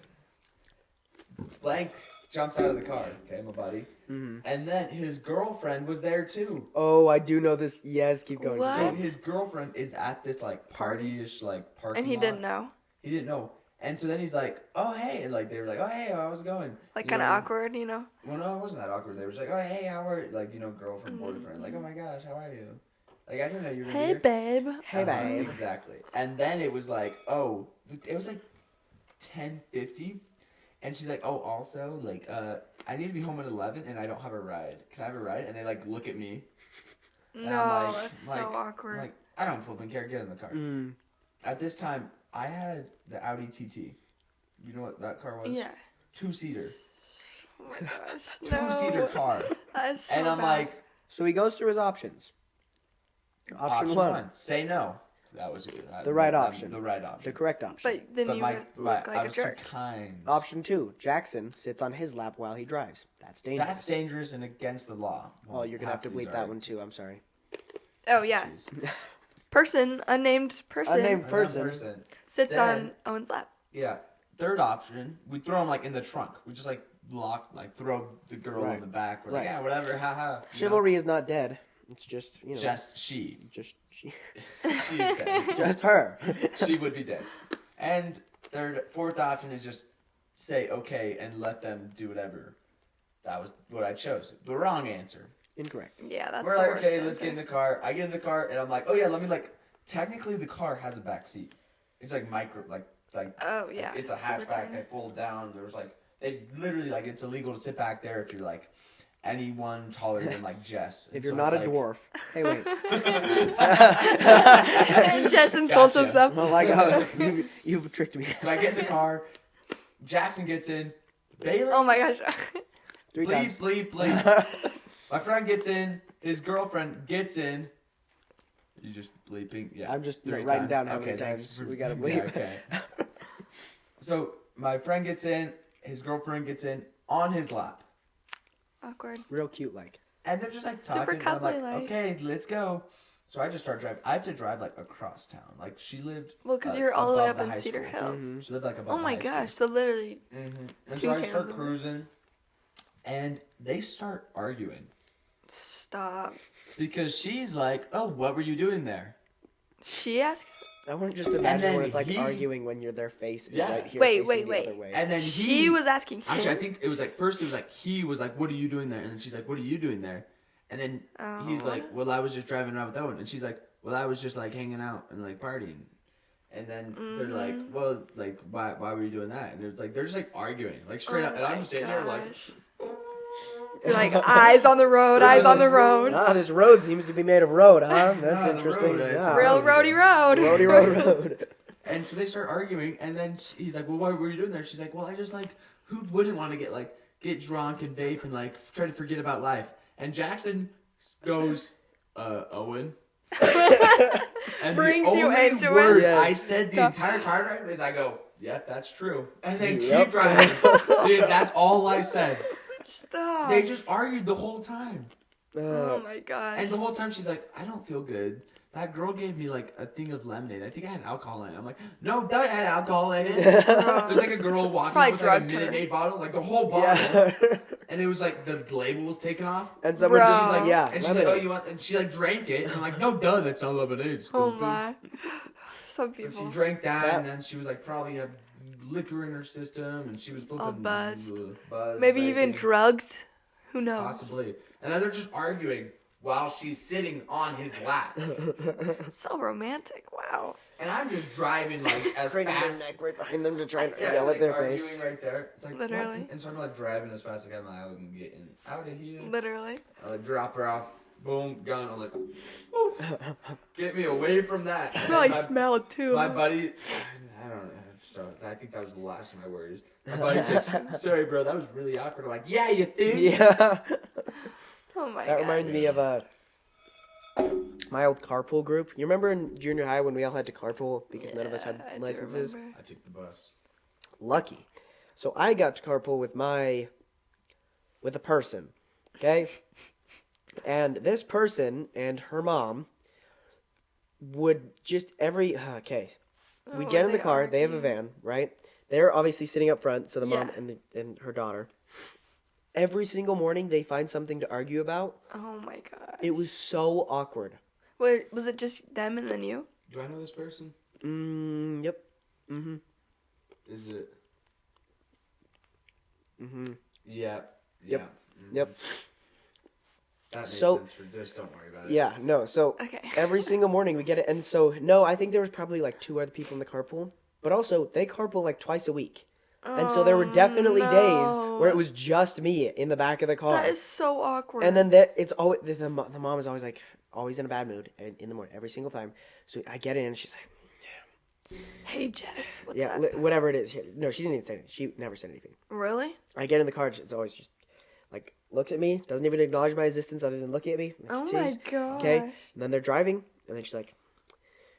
blank jumps out of the car. Okay, my buddy, Mhm. and then his girlfriend was there too. Oh, I do know this. Yes, keep going. What? So What? his girlfriend is at this like party-ish like parking And he lot. didn't know. He didn't know. And so then he's like, "Oh hey," and like they were like, "Oh hey, how's it going?" Like, You kind of know? awkward, you know? Well, no, it wasn't that awkward. They were just like, "Oh hey, how are you?" Like girlfriend, boyfriend. Like, "Oh my gosh, how are you?" Like I didn't know you were Hey, here. babe. Hey, babe. Exactly. And then it was like, oh, it was like 10:50, and she's like, "Oh, also like, I need to be home at 11, and I don't have a ride. Can I have a ride?" And they like look at me. And No, I'm like- that's like- so awkward. Like, I don't flipping care. Get in the car. Mm. At this time, I had the Audi TT. You know what that car was? yeah. 2-seater. Oh my gosh. 2-seater No. car. That is so And I'm bad. like, So he goes through his options. Option one. Say no. That was The right option. The right The option. correct option. But then But you my, would my look I like a was jerk. too kind. Option two. Jackson sits on his lap while he drives. That's dangerous. That's dangerous and against the law. Oh, you're gonna have to Half these bleep are. that one too. I'm sorry. Oh, yeah. Jeez. Person, unnamed person, Unnamed Another person. sits Then- on Owen's lap. Yeah. Third option, we throw him like in the trunk. We just like throw the girl in Right. the back. We're like, Right. yeah, whatever, haha. You know? Chivalry is not dead. It's just Just she. just she, She's dead. just her. She would be dead. And fourth option is just say okay and let them do whatever. That was what I chose. The wrong answer. Incorrect. Yeah, that's We're the like, worst okay, answer. let's get in the car. I get in the car and I'm like, oh yeah, let me like. Technically, the car has a back seat. It's like micro, like. Oh, yeah. It's a super hatchback. tiny. They fold down. There's like they literally like it's illegal to sit back there if you're like anyone taller than like Jess. And If you're so not a it's like- dwarf. Hey, wait. And Jess insults Gotcha. himself. Well, like you've tricked me. So I get in the car. Jackson gets in. Bailey. Oh my gosh. 3 bleep, times. bleep, bleep. My friend gets in. His girlfriend gets in. You just bleeping? Yeah. I'm just 3 writing times. down how Okay, many thanks times for- we gotta Yeah, bleep. okay. So my friend gets in. His girlfriend gets in on his lap. Awkward. Real cute, like. And they're just like Super talking. And I'm like, cuddly-like. okay, let's go. So I just start driving. I have to drive like across town. Like she lived. Well, because you're all the way above up in high Cedar school. Hills. Mhm. She lived like above. Oh my high school. gosh. So literally, And Two so I start towns. cruising, and they start arguing stop. because she's like, "Oh, what were you doing there?" She asks. I wouldn't just imagine then when it's like he- arguing when you're their face is Yeah. right here Wait, facing wait, the other way. And then She was asking him. Actually, I think it was like first it was like he was like, "What are you doing there?" And then she's like, "What are you doing there?" And then he's Oh. like, "Well, I was just driving around with Owen," and she's like, "Well, I was just like hanging out and like partying." And then they're like, Mm-hmm. "Well, like why were you doing that?" And it's like they're just like arguing, like straight up, and I'm just sitting there like, You're like, eyes on the road, eyes on the road. Ah, this road seems to be made of road, huh? That's Ah, the interesting. road, it's Ah. Real roady road. Roady road road. and so they start arguing, and then he's like, "Well, what were you doing there?" She's like, "Well, I just like who wouldn't want to get drunk and vape and like try to forget about life?" And Jackson goes, Owen. And Brings the you only into it. word Yes. I said the entire car ride is I go, yep, that's true. And then Yep. keep driving. Dude, that's all I said. Stop. They just argued the whole time. Oh my gosh. And the whole time she's like, I don't feel good. That girl gave me like a thing of lemonade. I think I had alcohol in it. I'm like, no, that had alcohol in it. There's like a girl walking with like a Minute Maid bottle, like the whole bottle. Yeah. And it was like the label was taken off. And someone Bro. she's like, yeah. And she's like, oh, you want? And she like drank it. And I'm like, no, duh, that's not lemonade. Oh Stupid. my. So So beautiful. she drank that, and then she was like, probably had liquor in her system, and she was All flipping buzzed. buzzed, Maybe even drinking. drugged. Who knows? Possibly. And then they're just arguing while she's sitting on his lap. So romantic. Wow. And I'm just driving like as Craning their fast. neck right behind them to try and Yeah, yell it's at their like arguing face. right there. It's like Literally. What? And so I'm like driving as fast as I can. I'm getting out of here. Literally. I like drop her off. Boom, gun. I'm like, woo, get me away from that. And Probably my, smell it too. my buddy, I don't know. I think that was the last of my worries. My buddy says, "Sorry, bro, that was really awkward." I'm like, "Yeah, you think?" Yeah. Oh my god. That reminded me of my old carpool group. You remember in junior high when we all had to carpool because none of us had I do licenses? remember. I took the bus. Lucky. So I got to carpool with a person. Okay? And this person and her mom would just okay. We Oh, get in the they car. They have a argue. van, right? They're obviously sitting up front. So the mom Yeah. and her daughter. Every single morning, they find something to argue about. Oh my god. It was so awkward. Wait, was it just them and then you? Do I know this person? Yep. Mm-hmm. Is it? Mm-hmm. Yeah. Yep. Mhm. Yep. That makes So- sense. Just don't worry about it. Yeah, no. So Okay. every single morning we get it. And so, no, I think there was probably like 2 other people in the carpool. But also, they carpool like twice a week. And so there were definitely days where it was just me in the back of the car. That is so awkward. And then it's always the mom is always like always in a bad mood in the morning every single time. So I get in and she's like, hey Jess, what's yeah, up? whatever it is. No, she didn't even say anything. She never said anything. Really? I get in the car and it's always just like looks at me, doesn't even acknowledge my existence other than looking at me. Oh Jeez. my gosh. Okay. And then they're driving and then she's like,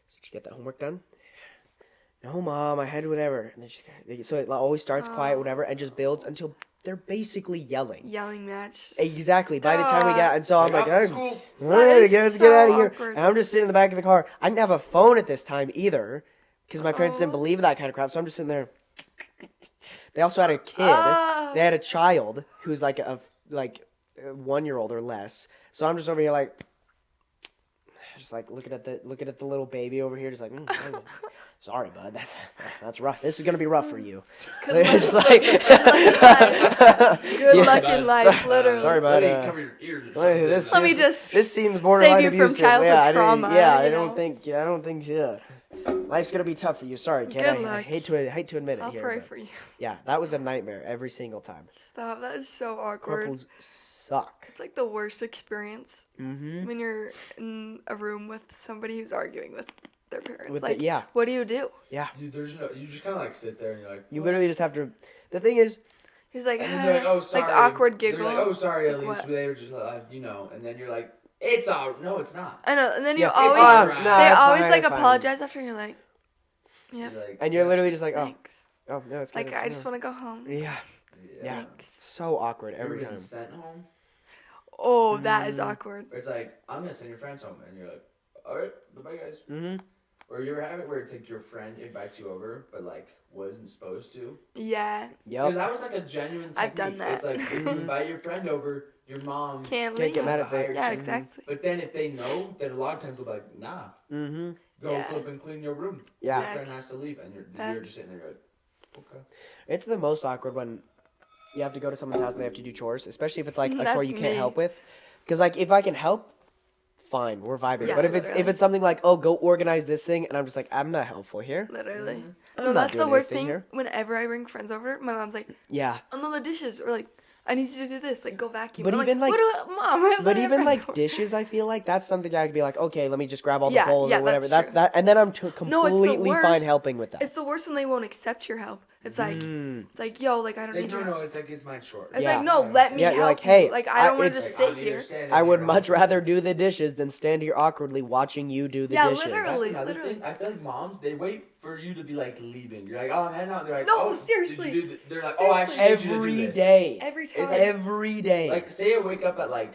so did you get that homework done? No, Mom, I had whatever. And then so it always starts quiet, whatever, and just builds until they're basically yelling. Yelling match. Exactly. By the time we get, and so I'm like, Up, hey, school. That let's is get out of so here. awkward. And I'm just sitting in the back of the car. I didn't have a phone at this time either, because my parents didn't Oh. believe in that kind of crap. So I'm just sitting there. They also had a kid. Ah. They had a child who's like a 1-year-old or less. So I'm just over here like, just like looking at the little baby over here, just like, oh, sorry, bud, that's rough. This is gonna be rough for you. Good Just luck. like, Good Yeah. luck in life, literally. Sorry, bud. Let me cover your ears or Wait, something. Let me just this seems borderline save you from abusive. childhood yeah, trauma, I you don't know? think. Yeah, I don't think. Yeah, life's gonna be tough for you. Sorry, kid. Good I luck. hate to admit it I'll here. pray but for you. Yeah, that was a nightmare every single time. Stop. That is so awkward. Carpools suck. It's like the worst experience Mm-hmm. when you're in a room with somebody who's arguing with their parents. With like, yeah, what do you do? yeah. You just kind of like sit there and you're like, You literally just have to. The thing is, He's like, and then they're like, oh, sorry. like awkward giggle. They're like, oh, sorry, Like, Alise. what? They were just, and then you're like, it's all. No, it's not. I know, and then you yeah, always, alright. no, they it's always fine, like it's fine. apologize after, and you're like, yep, You're like, and you're literally just like, oh, thanks. no, it's good. Like, I just want to go home. Yeah, yeah. Thanks. So awkward Ever every been time. sent home? Oh, that is awkward. Where it's like, I'm gonna send your friends home, and you're like, all right, bye, guys. Mm-hmm. Or you ever have it where it's like your friend invites you over, but like wasn't supposed to? Yeah, Because Yep. that was like a genuine technique. I've done that. It's like, if you invite your friend over, your mom can't Can't leave. get mad has at a higher the- Yeah, chance. exactly. But then if they know, then a lot of times they'll be like, nah, Mm-hmm. go Yeah. flip and clean your room. Yeah. Your friend Facts. has to leave, and you're Facts. just sitting there like, okay. It's the most awkward when you have to go to someone's house and they have to do chores, especially if it's like a chore That's you can't me. help with. Because like if I can help, fine, we're vibing. Yeah, but if it's literally. something like, oh, go organize this thing, and I'm just like, I'm not helpful here. Literally. I'm No, not that's the doing worst anything thing. here. Whenever I bring friends over, my mom's like, Yeah. unload the dishes, or like, I need you to do this, like go vacuum. But And I'm even, like- what do Mom? I But have even friends like over. dishes, I feel like that's something I could be like, okay, let me just grab all the Yeah, bowls yeah, or whatever. that's true. And then I'm No, it's the completely fine worst. helping with that. It's the worst when they won't accept your help. It's like, Mm. it's like, yo, like I don't It's like, need no, your help. no, it's like, it's my chore. It's Yeah. like, no, let me Yeah, help you're like, you. hey, Like I don't want to It's just like, sit I'm either here. standing I would here much or- rather do the dishes than stand here awkwardly watching you do the Yeah, dishes. literally. That's another thing. I feel like moms, they wait for you to be like leaving. You're like, oh, I'm heading out. They're like, No, oh, seriously. Did you do they're like, oh, I actually need you to do Every this. day. Every time. Every day. Like, say I wake up at like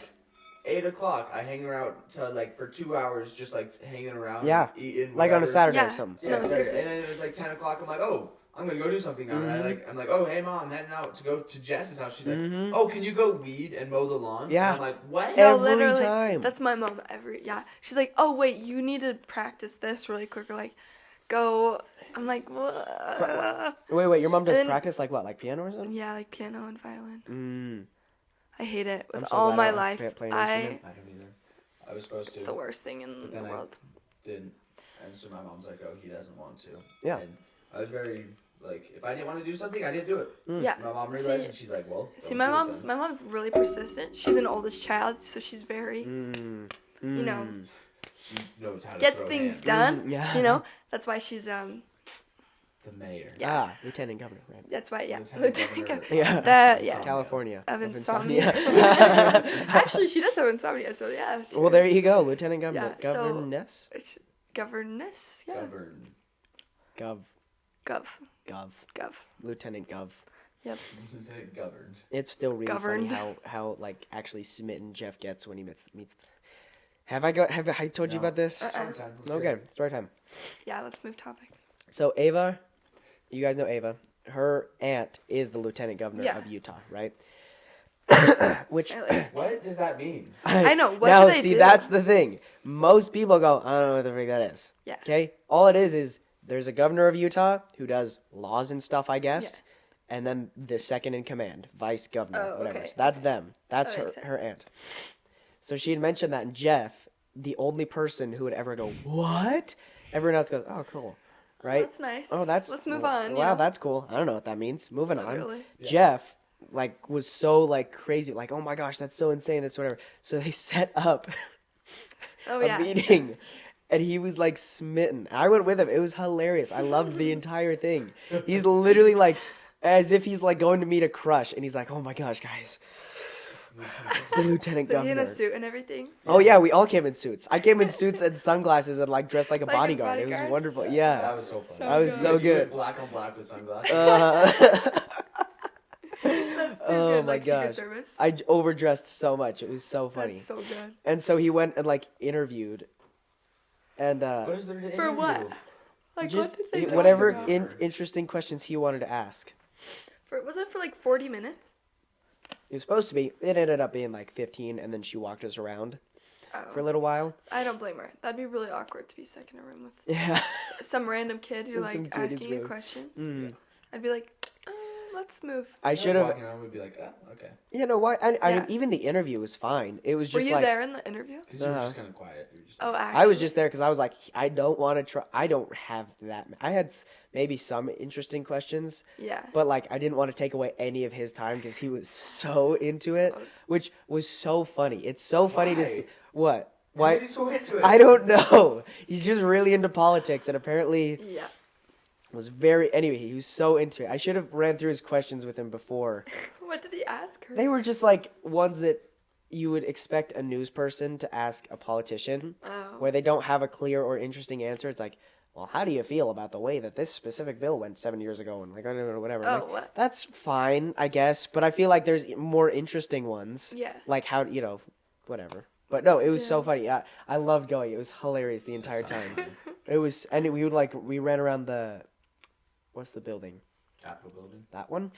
8 o'clock. I hang around to like for 2 hours, just like hanging around. Yeah. Eating. Like on a whatever. Saturday Yeah. or something. Yeah, No, Saturday. seriously. And then it's like 10 o'clock. I'm like, oh, I'm gonna go do something now. And I'm like, oh, hey mom, I'm heading out to go to Jess's house. She's like, oh, can you go weed and mow the lawn? Yeah. And I'm like, what? No, Every literally. time. That's my mom. She's like, oh wait, you need to practice this really quick, or like, go. I'm like, what? Wait, your mom does And then- practice like what, like piano or something? Yeah, like piano and violin. Mm. I hate it with I'm so all glad my I don't have life. to play an I don't either. I was supposed to. It's the worst thing in But the then I world. didn't. And so my mom's like, oh, he doesn't want to. Yeah. And I was very, like, if I didn't want to do something, I didn't do it. Yeah. My mom realized, and she's like, well, See, don't my do it mom's then. really persistent. She's an oldest child, so she's very, Mm. you know, She knows how to gets throw things hands. done. Yeah. You know, that's why she's The mayor. Yeah. Lieutenant governor, right? That's why, yeah. Lieutenant governor. Yeah. Yeah. California. Of insomnia. insomnia. Actually, she does have insomnia, so yeah. Well, there you go, Lieutenant Governor. Yeah, so- Governess? It's governess, yeah. Govern. Gov. Gov. Lieutenant Gov. Yep. Lieutenant governed. It's still really Governed. funny how like actually smitten Jeff gets when he meets. Have I told you No. about this? Story time. Let's hear Okay, it. story time. Yeah, let's move topics. So Ava, you guys know Ava. Her aunt is the lieutenant governor Yeah. of Utah, right? Which Anyways. What does that mean? I know, what now, do they see, do? that's the thing. Most people go, I don't know what the freak that is. Yeah. Okay? All it is there's a governor of Utah who does laws and stuff, I guess. And then the second in command, vice governor, Oh, whatever. okay. So that's them. That's That her, makes her sense. aunt. So she had mentioned that, and Jeff, the only person who would ever go, what? Everyone else goes, oh, cool. Right? That's nice. Oh, that's Let's move on. Wow, you know? that's cool. I don't know what that means. Moving Not on. really. Yeah. Jeff, like, was so like crazy, like, oh my gosh, that's so insane. That's whatever. So they set up Oh a yeah. meeting, and he was like smitten. I went with him. It was hilarious. I loved the entire thing. He's literally like, as if he's like going to meet a crush, and he's like, oh my gosh, guys, it's the lieutenant Was he in governor. a suit and everything? Oh yeah, we all came in suits. I came in suits and sunglasses and like dressed like a Like his bodyguard. It was bodyguard? wonderful. That Yeah. was so funny. So That was so You went good. Black on black with sunglasses. That's too Oh good. my Like Secret gosh. Service. I overdressed so much. It was so funny. That's so good. And so he went and like interviewed, and What is there to For what? interview? Like just what did they talk whatever about? interesting questions he wanted to ask. Was it for like 40 minutes? It was supposed to be. It ended up being like 15, and then she walked us around for a Oh, little while. I don't blame her. That'd be really awkward to be stuck in a room with Yeah. some random kid who's Some like kid is asking you really- questions. Mm. I'd be like, let's move. I should have. Walking around would be like, oh, okay. You know why? I Yeah. mean, even the interview was fine. It was Were just you like there in the interview? Because you were Uh-huh. just kind of quiet. You were just Oh, like, actually. I was just there because I was like, I don't want to try. I don't have that. I had maybe some interesting questions, Yeah. but like I didn't want to take away any of his time because he was so into it, which was so funny. It's so funny to Why? see what. Why Why? is he so into it? I don't know. He's just really into politics, and apparently Yeah. was very. Anyway, he was so into it. I should have ran through his questions with him before. What did he ask her? They were just like ones that you would expect a news person to ask a politician, Oh. where they don't have a clear or interesting answer. It's like, well, how do you feel about the way that this specific bill went 7 years ago? And like, I don't know, whatever. I'm Oh, like, what? that's fine, I guess. But I feel like there's more interesting ones. Yeah. Like how, whatever. But no, it was so Yeah. funny. I loved going. It was hilarious the entire time. It was, and we ran around what's the building? Capitol building. That one.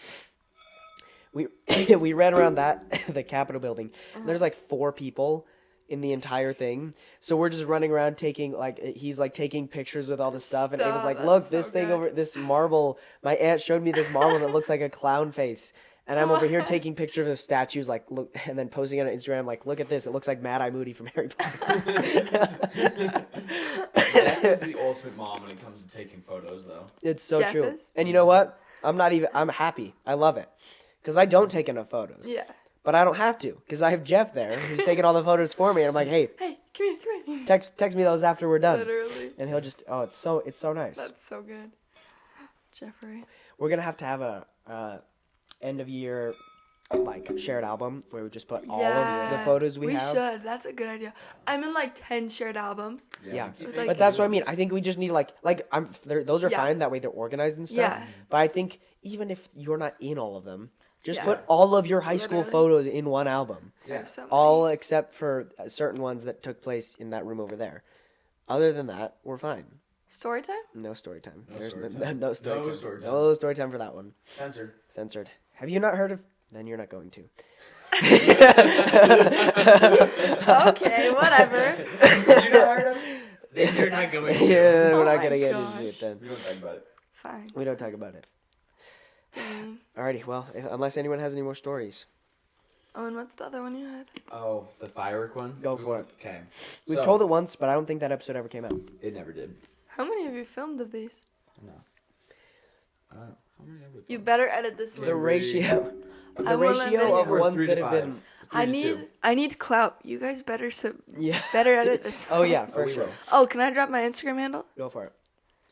We we ran around the Capitol building. There's like 4 people in the entire thing, so we're just running around he's like taking pictures with all the stuff, and Ava's Stop, like, that's look, so this thing good. over this marble. My aunt showed me this marble that looks like a clown face. And I'm over here What? taking pictures of statues, like look, and then posting it on Instagram, like, look at this. It looks like Mad Eye Moody from Harry Potter. Jeff is the ultimate mom when it comes to taking photos, though. It's so Jeff true. is? And you know what? I'm happy. I love it. Because I don't take enough photos. Yeah. But I don't have to. Because I have Jeff there who's taking all the photos for me. And I'm like, hey, Hey, come here. text me those after we're done. Literally. And he'll just, it's so nice. That's so good. Jeffrey. We're going to have a end of year like shared album where we just put all of Yeah. the photos we have. We should. That's a good idea. I'm in like 10 shared albums. Yeah. keep With, making like- But that's new what I mean. ones. I think we just need those are Yeah. fine. That way they're organized and stuff. Yeah. But I think even if you're not in all of them, just Yeah. put all of your high school Literally. photos in one album. I Yeah. have so many. All except for certain ones that took place in that room over there. Other than that, we're fine. Story time? No story time. No There's story no time. no story No time. story time. No story time for that one. Censored. Censored. Have you not heard of? Then you're not going to. Okay, whatever. You not heard of it? Then you're not going to. Yeah, Oh we're not my gonna get gosh. into it then. We don't talk about it. Fine. We don't talk about it. Dang. Alrighty, well, unless anyone has any more stories. Oh, and what's the other one you had? Oh, the firework one? Go for it. Okay. We've told it once, but I don't think that episode ever came out. It never did. How many have you filmed of these? How many have we You filmed? better edit this The one. ratio, I the want that ratio of video. ones 3 that to have 5. been, 3 to 2. I need clout. You guys better yeah. better edit this. Oh yeah, Oh, for we sure. will. Oh, can I drop my Instagram handle? Go for it. Go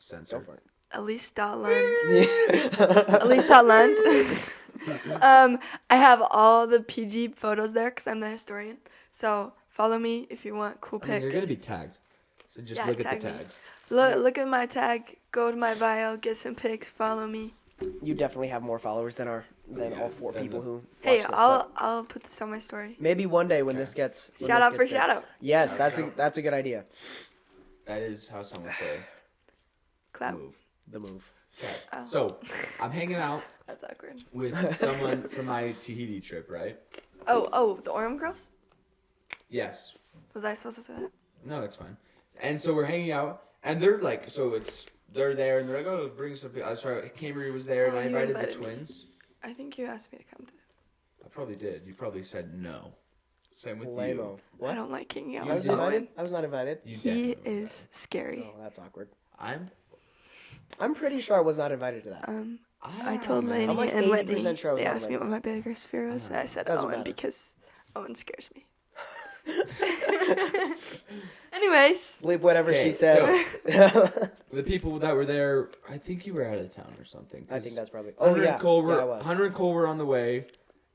Censored. for it. Alise.lund. Yeah. Alise.lund. I have all the PG photos there because I'm the historian. So follow me if you want cool I mean, you're pics. going to be tagged. So just Yeah, look at tag the me. tags. Look at my tag. Go to my bio. Get some pics. Follow me. You definitely have more followers than Yeah, all four than people the- who. Hey, watch this, I'll put this on my story. but maybe one day when Okay. this gets Shout out for shout out. Yes, Shout that's out. that's a good idea. That is how someone say Clout. move. The move. Okay. Oh. So, I'm hanging out That's awkward. with someone from my Tahiti trip, right? Oh, the Orem girls? Yes. Was I supposed to say that? No, it's fine. And so we're hanging out, and they're like, they're there, and they're like, oh, bring some people. Sorry, Cambry was there, and Oh, I you invited the invited me. twins. I think you asked me to come to. I probably did. You probably said no. Same with Lame-o. you. What? I don't like hanging out You I with was did. Owen. invited. I was not invited. You He definitely were is scary. Oh, that's awkward. invited. I'm pretty sure I was not invited to that. I told man. Lainey I'm like and 80% Whitney. sure I was They not asked me what my biggest fear was, and I said Doesn't Owen matter. because Owen scares me. Anyways, Believe whatever Okay, she said. The people that were there, I think you were out of town or something. I think that's probably. Hunter Oh yeah, and Cole were yeah, I was. Hunter and Cole were on the way,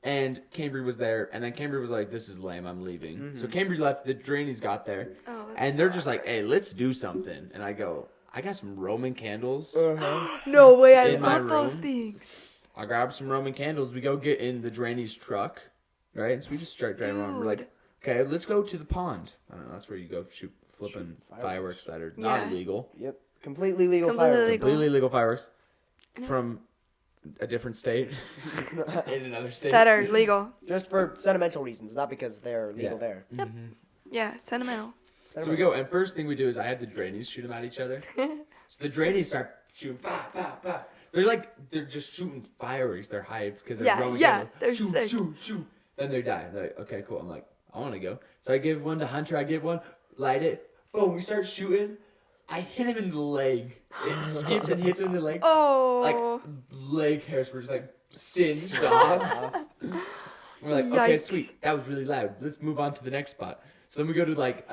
and Cambry was there, and then Cambry was like, "This is lame. I'm leaving." Mm-hmm. So Cambry left. The Drainies got there, oh, that's and they're so just like, awkward. "Hey, let's do something." And I go, "I got some Roman candles. Uh-huh. No way, I in my love those room. things. I grabbed some Roman candles. We go get in the Drainies truck, right? So we just start driving around. We're like, Dude. "Okay, let's go to the pond." I don't know. That's where you go shoot flipping fireworks that are not Yeah. illegal, Yep. Completely legal Completely fireworks. legal. completely legal fireworks And from a different state in another state. that are legal. Just for sentimental reasons, not because they're legal Yeah. there. Yep. Yeah, sentimental. So we go, and first thing we do is I had the Drainies shoot them at each other. So the Drainies start shooting, bah, bah, bah. They're just shooting fireworks. They're hyped because they're Yeah, Roman yeah, candles. they're shoot, sick. shoot, shoot. Then they die. They're like, okay, cool. I'm like, I want to go. So I give one to Hunter. I give one, light it. Boom, we start shooting. I hit him in the leg. It skips and hits him in the leg. Oh. Like, leg hairs were just like singed off. We're like, okay, Yikes. sweet. That was really loud. Let's move on to the next spot. So then we go to like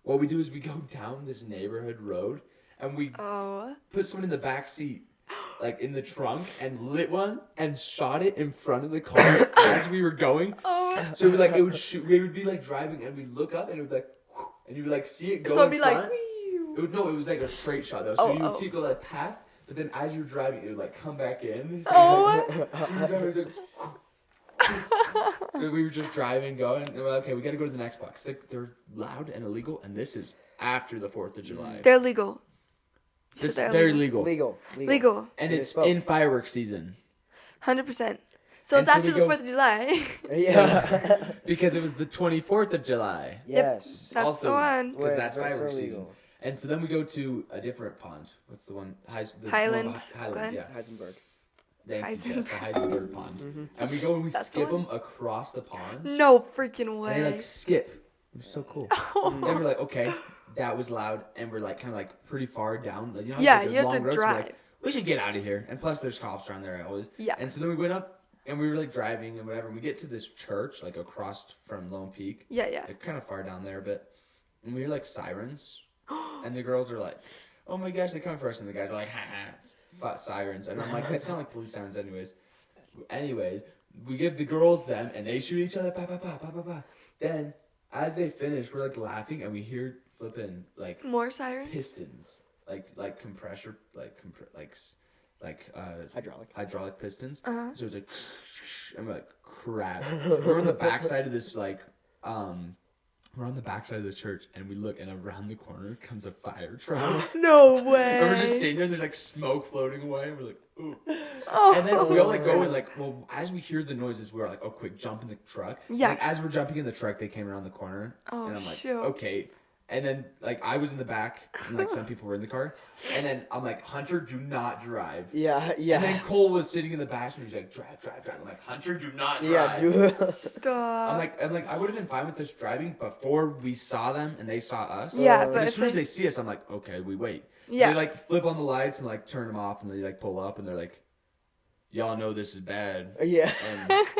what we do is we go down this neighborhood road and we Oh. put someone in the back seat, like in the trunk, and lit one and shot it in front of the car as we were going. Oh. So it would shoot. We would be like driving and we'd look up and it would be like, whoosh, and you would like see it go So it'd in be like. front. It was like a straight shot though. So Oh, you would oh. see it go like past, but then as you were driving, it would like come back in. So Oh. you were driving, it was like, so we were just driving, going, and we're like, okay, we got to go to the next box. Like, they're loud and illegal, and this is after the 4th of July. They're legal. You This is said they're very legal. legal. Legal. And It it's is both. in fireworks season 100%. So And it's so after we the go- 4th of July. Yeah. because it was the 24th of July. Yes. That's Also- the one. Because that's Wait, fireworks so season. legal. And so then we go to a different pond. What's the one? Highland Highland, Glen? yeah. Heisenberg. Thank you, Jess, the Heisenberg. Heisenberg pond. And we go and we That's the skip one? them across the pond. No freaking And way. they like skip. It was so cool. Then we're like, okay, that was loud, and we're like kind of like pretty far down. Like, you know, Yeah, like, you have long to roads, we're drive. like, we should get out of here. And plus, there's cops around there always. Yeah. And so then we went up, and we were like driving and whatever. And we get to this church like across from Lone Peak, Yeah, yeah. like kind of far down there a bit. And we hear like sirens, and the girls are like, "Oh my gosh, they're coming for us!" And the guys are like, "Ha ha." Sirens, and I'm like, they sound like police sirens, anyways. we give the girls them, and they shoot each other. Bah, bah, bah, bah, bah, bah. Then, as they finish, we're like laughing, and we hear flipping like More sirens. pistons, like compressor, hydraulic pistons. Uh-huh. So it's like, and we're like, crap. We're on the backside of this we're on the backside of the church, and we look, and around the corner comes a fire truck. No way. And we're just standing there, and there's like smoke floating away, and we're like, ooh. Oh. And then we all like go and like, well, as we hear the noises, we're like, oh, quick, jump in the truck. Yeah. Like, as we're jumping in the truck, they came around the corner. Oh, and I'm like, shoot. okay. And then like I was in the back, and like some people were in the car. And then I'm like, Hunter, do not drive. Yeah. And then Cole was sitting in the back, and he's like, drive. I'm like, Hunter, do not drive. Yeah, dude. Stop. I'm like, I would have been fine with us driving before we saw them and they saw us. Yeah, But but as if soon as they- they see us, I'm like, okay, we wait. So Yeah. they like flip on the lights and like turn them off, and they like pull up, and they're like, y'all know this is bad. Yeah.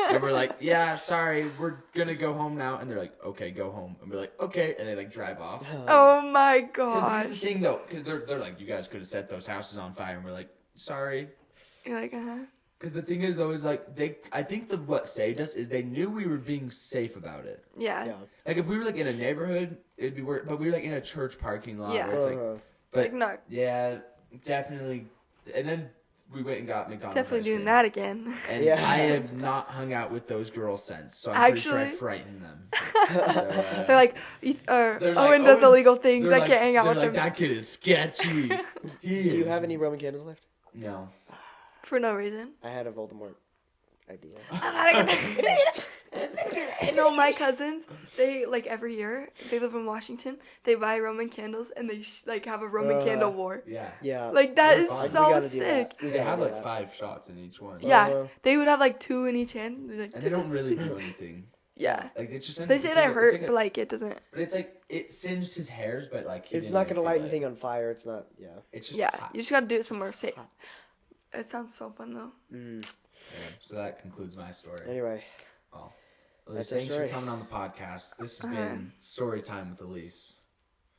And we're like, yeah, sorry, we're gonna go home now. And they're like, okay, go home. And we're like, okay, and they like drive off. Oh my Because here's the gosh. thing though, because they're like, you guys could have set those houses on fire, and we're like, sorry. You're like, Because the thing is though, is like I think what saved us is they knew we were being safe about it. Yeah. Yeah. Like if we were like in a neighborhood, it'd be weird. But we were like in a church parking lot. Yeah. Where it's like, Uh-huh. but Like, no. yeah, definitely. And then we went and got McDonald's. Definitely ice doing cream. that again. And Yeah. I have not hung out with those girls since, so I'm pretty sure I Actually? frightened them. So, They're like, they're like, Owen does Owen- illegal things. they're I like- can't hang out they're with like, him that kid is sketchy. Do you have any Roman candles left? No. for no reason. I had a Voldemort idea. No, my cousins, they like every year they live in Washington. They buy Roman candles and they like have a Roman candle war. Yeah. Yeah. Like that They're is fine. We so gotta do sick. that. We They gotta have do like that. 5 shots in each one. Yeah, Uh-huh. they would have like 2 in each hand. Like, And they don't really do anything. Yeah, Like it's just. they it's say like that a- hurt, it's like but like it doesn't. But it's like it singed his hairs, but like he It's didn't, not like, gonna feel light it. anything on fire. It's not. Yeah. It's just Yeah, hot. you just gotta do it somewhere safe. It sounds so fun though. Mm. Yeah, so that concludes my story. Anyway. Well, That's Elise, our thanks for story. coming on the podcast. This has been story time with Elise.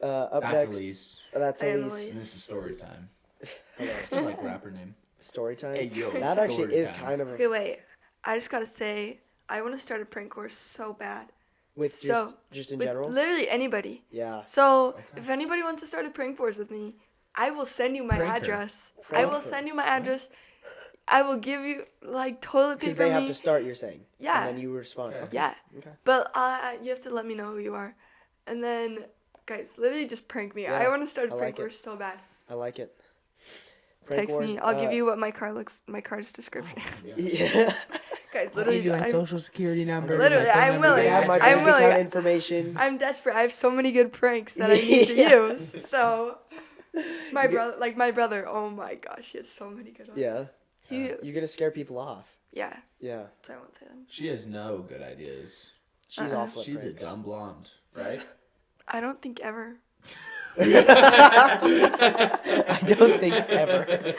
Up That's next. Elise, That's I am Elise. and Elise. this is story time. Hello. It's kind of like rapper name. Story time. Hey, yo, that actually story is time. kind of a, Okay, wait. I just gotta say, I want to start a prank course so bad. with so, just in with general. literally anybody. Yeah. So Okay. if anybody wants to start a prank course with me, I will send you my Pranker. address. I Pranker. will send you my address. I will give you like toilet Because paper. they have me. to start. You're saying. Yeah. And then you respond. Okay. Okay. Yeah. Okay. But you have to let me know who you are, and then guys, literally just prank me. Yeah, I want to start a I prank like it. course so bad. I like it. Prank Text me. wars, I'll give you what my car's description. Yeah. Yeah. Guys, literally, security number. Literally, my phone I'm number, willing. They have my I'm bank willing. account information. I'm desperate. I have so many good pranks that I need to Yeah. use. So, my brother. Oh my gosh, he has so many good ones. Yeah. He, You're gonna scare people off. yeah. Yeah. So I won't say them. She has no good ideas. She's Uh-uh. awful at She's a pranks. dumb blonde, right? I don't think ever. I don't think ever.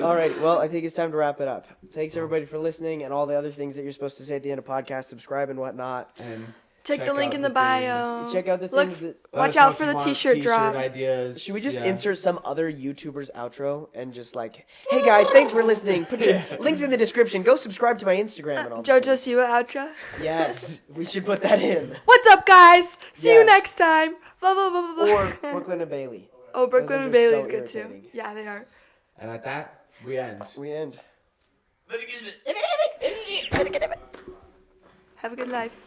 All right. Well, I think it's time to wrap it up. Thanks everybody for listening and all the other things that you're supposed to say at the end of podcast. Subscribe and whatnot. And Check the link out in the things. bio. Check out the Look, things that. Let watch us know out if for you the want t-shirt drop. ideas. Should we just Yeah. insert some other YouTuber's outro and just like, hey guys, thanks for listening. Put your links in the description. Go subscribe to my Instagram and all. the JoJo things. Siwa outro. Yes, we should put that in. What's up, guys? See you Yes. next time. Blah blah blah blah blah. Or Brooklyn and Bailey. Oh, Brooklyn Those and are Bailey's so good too. irritating. Yeah, they are. And at that, we end. We end. Have a good life.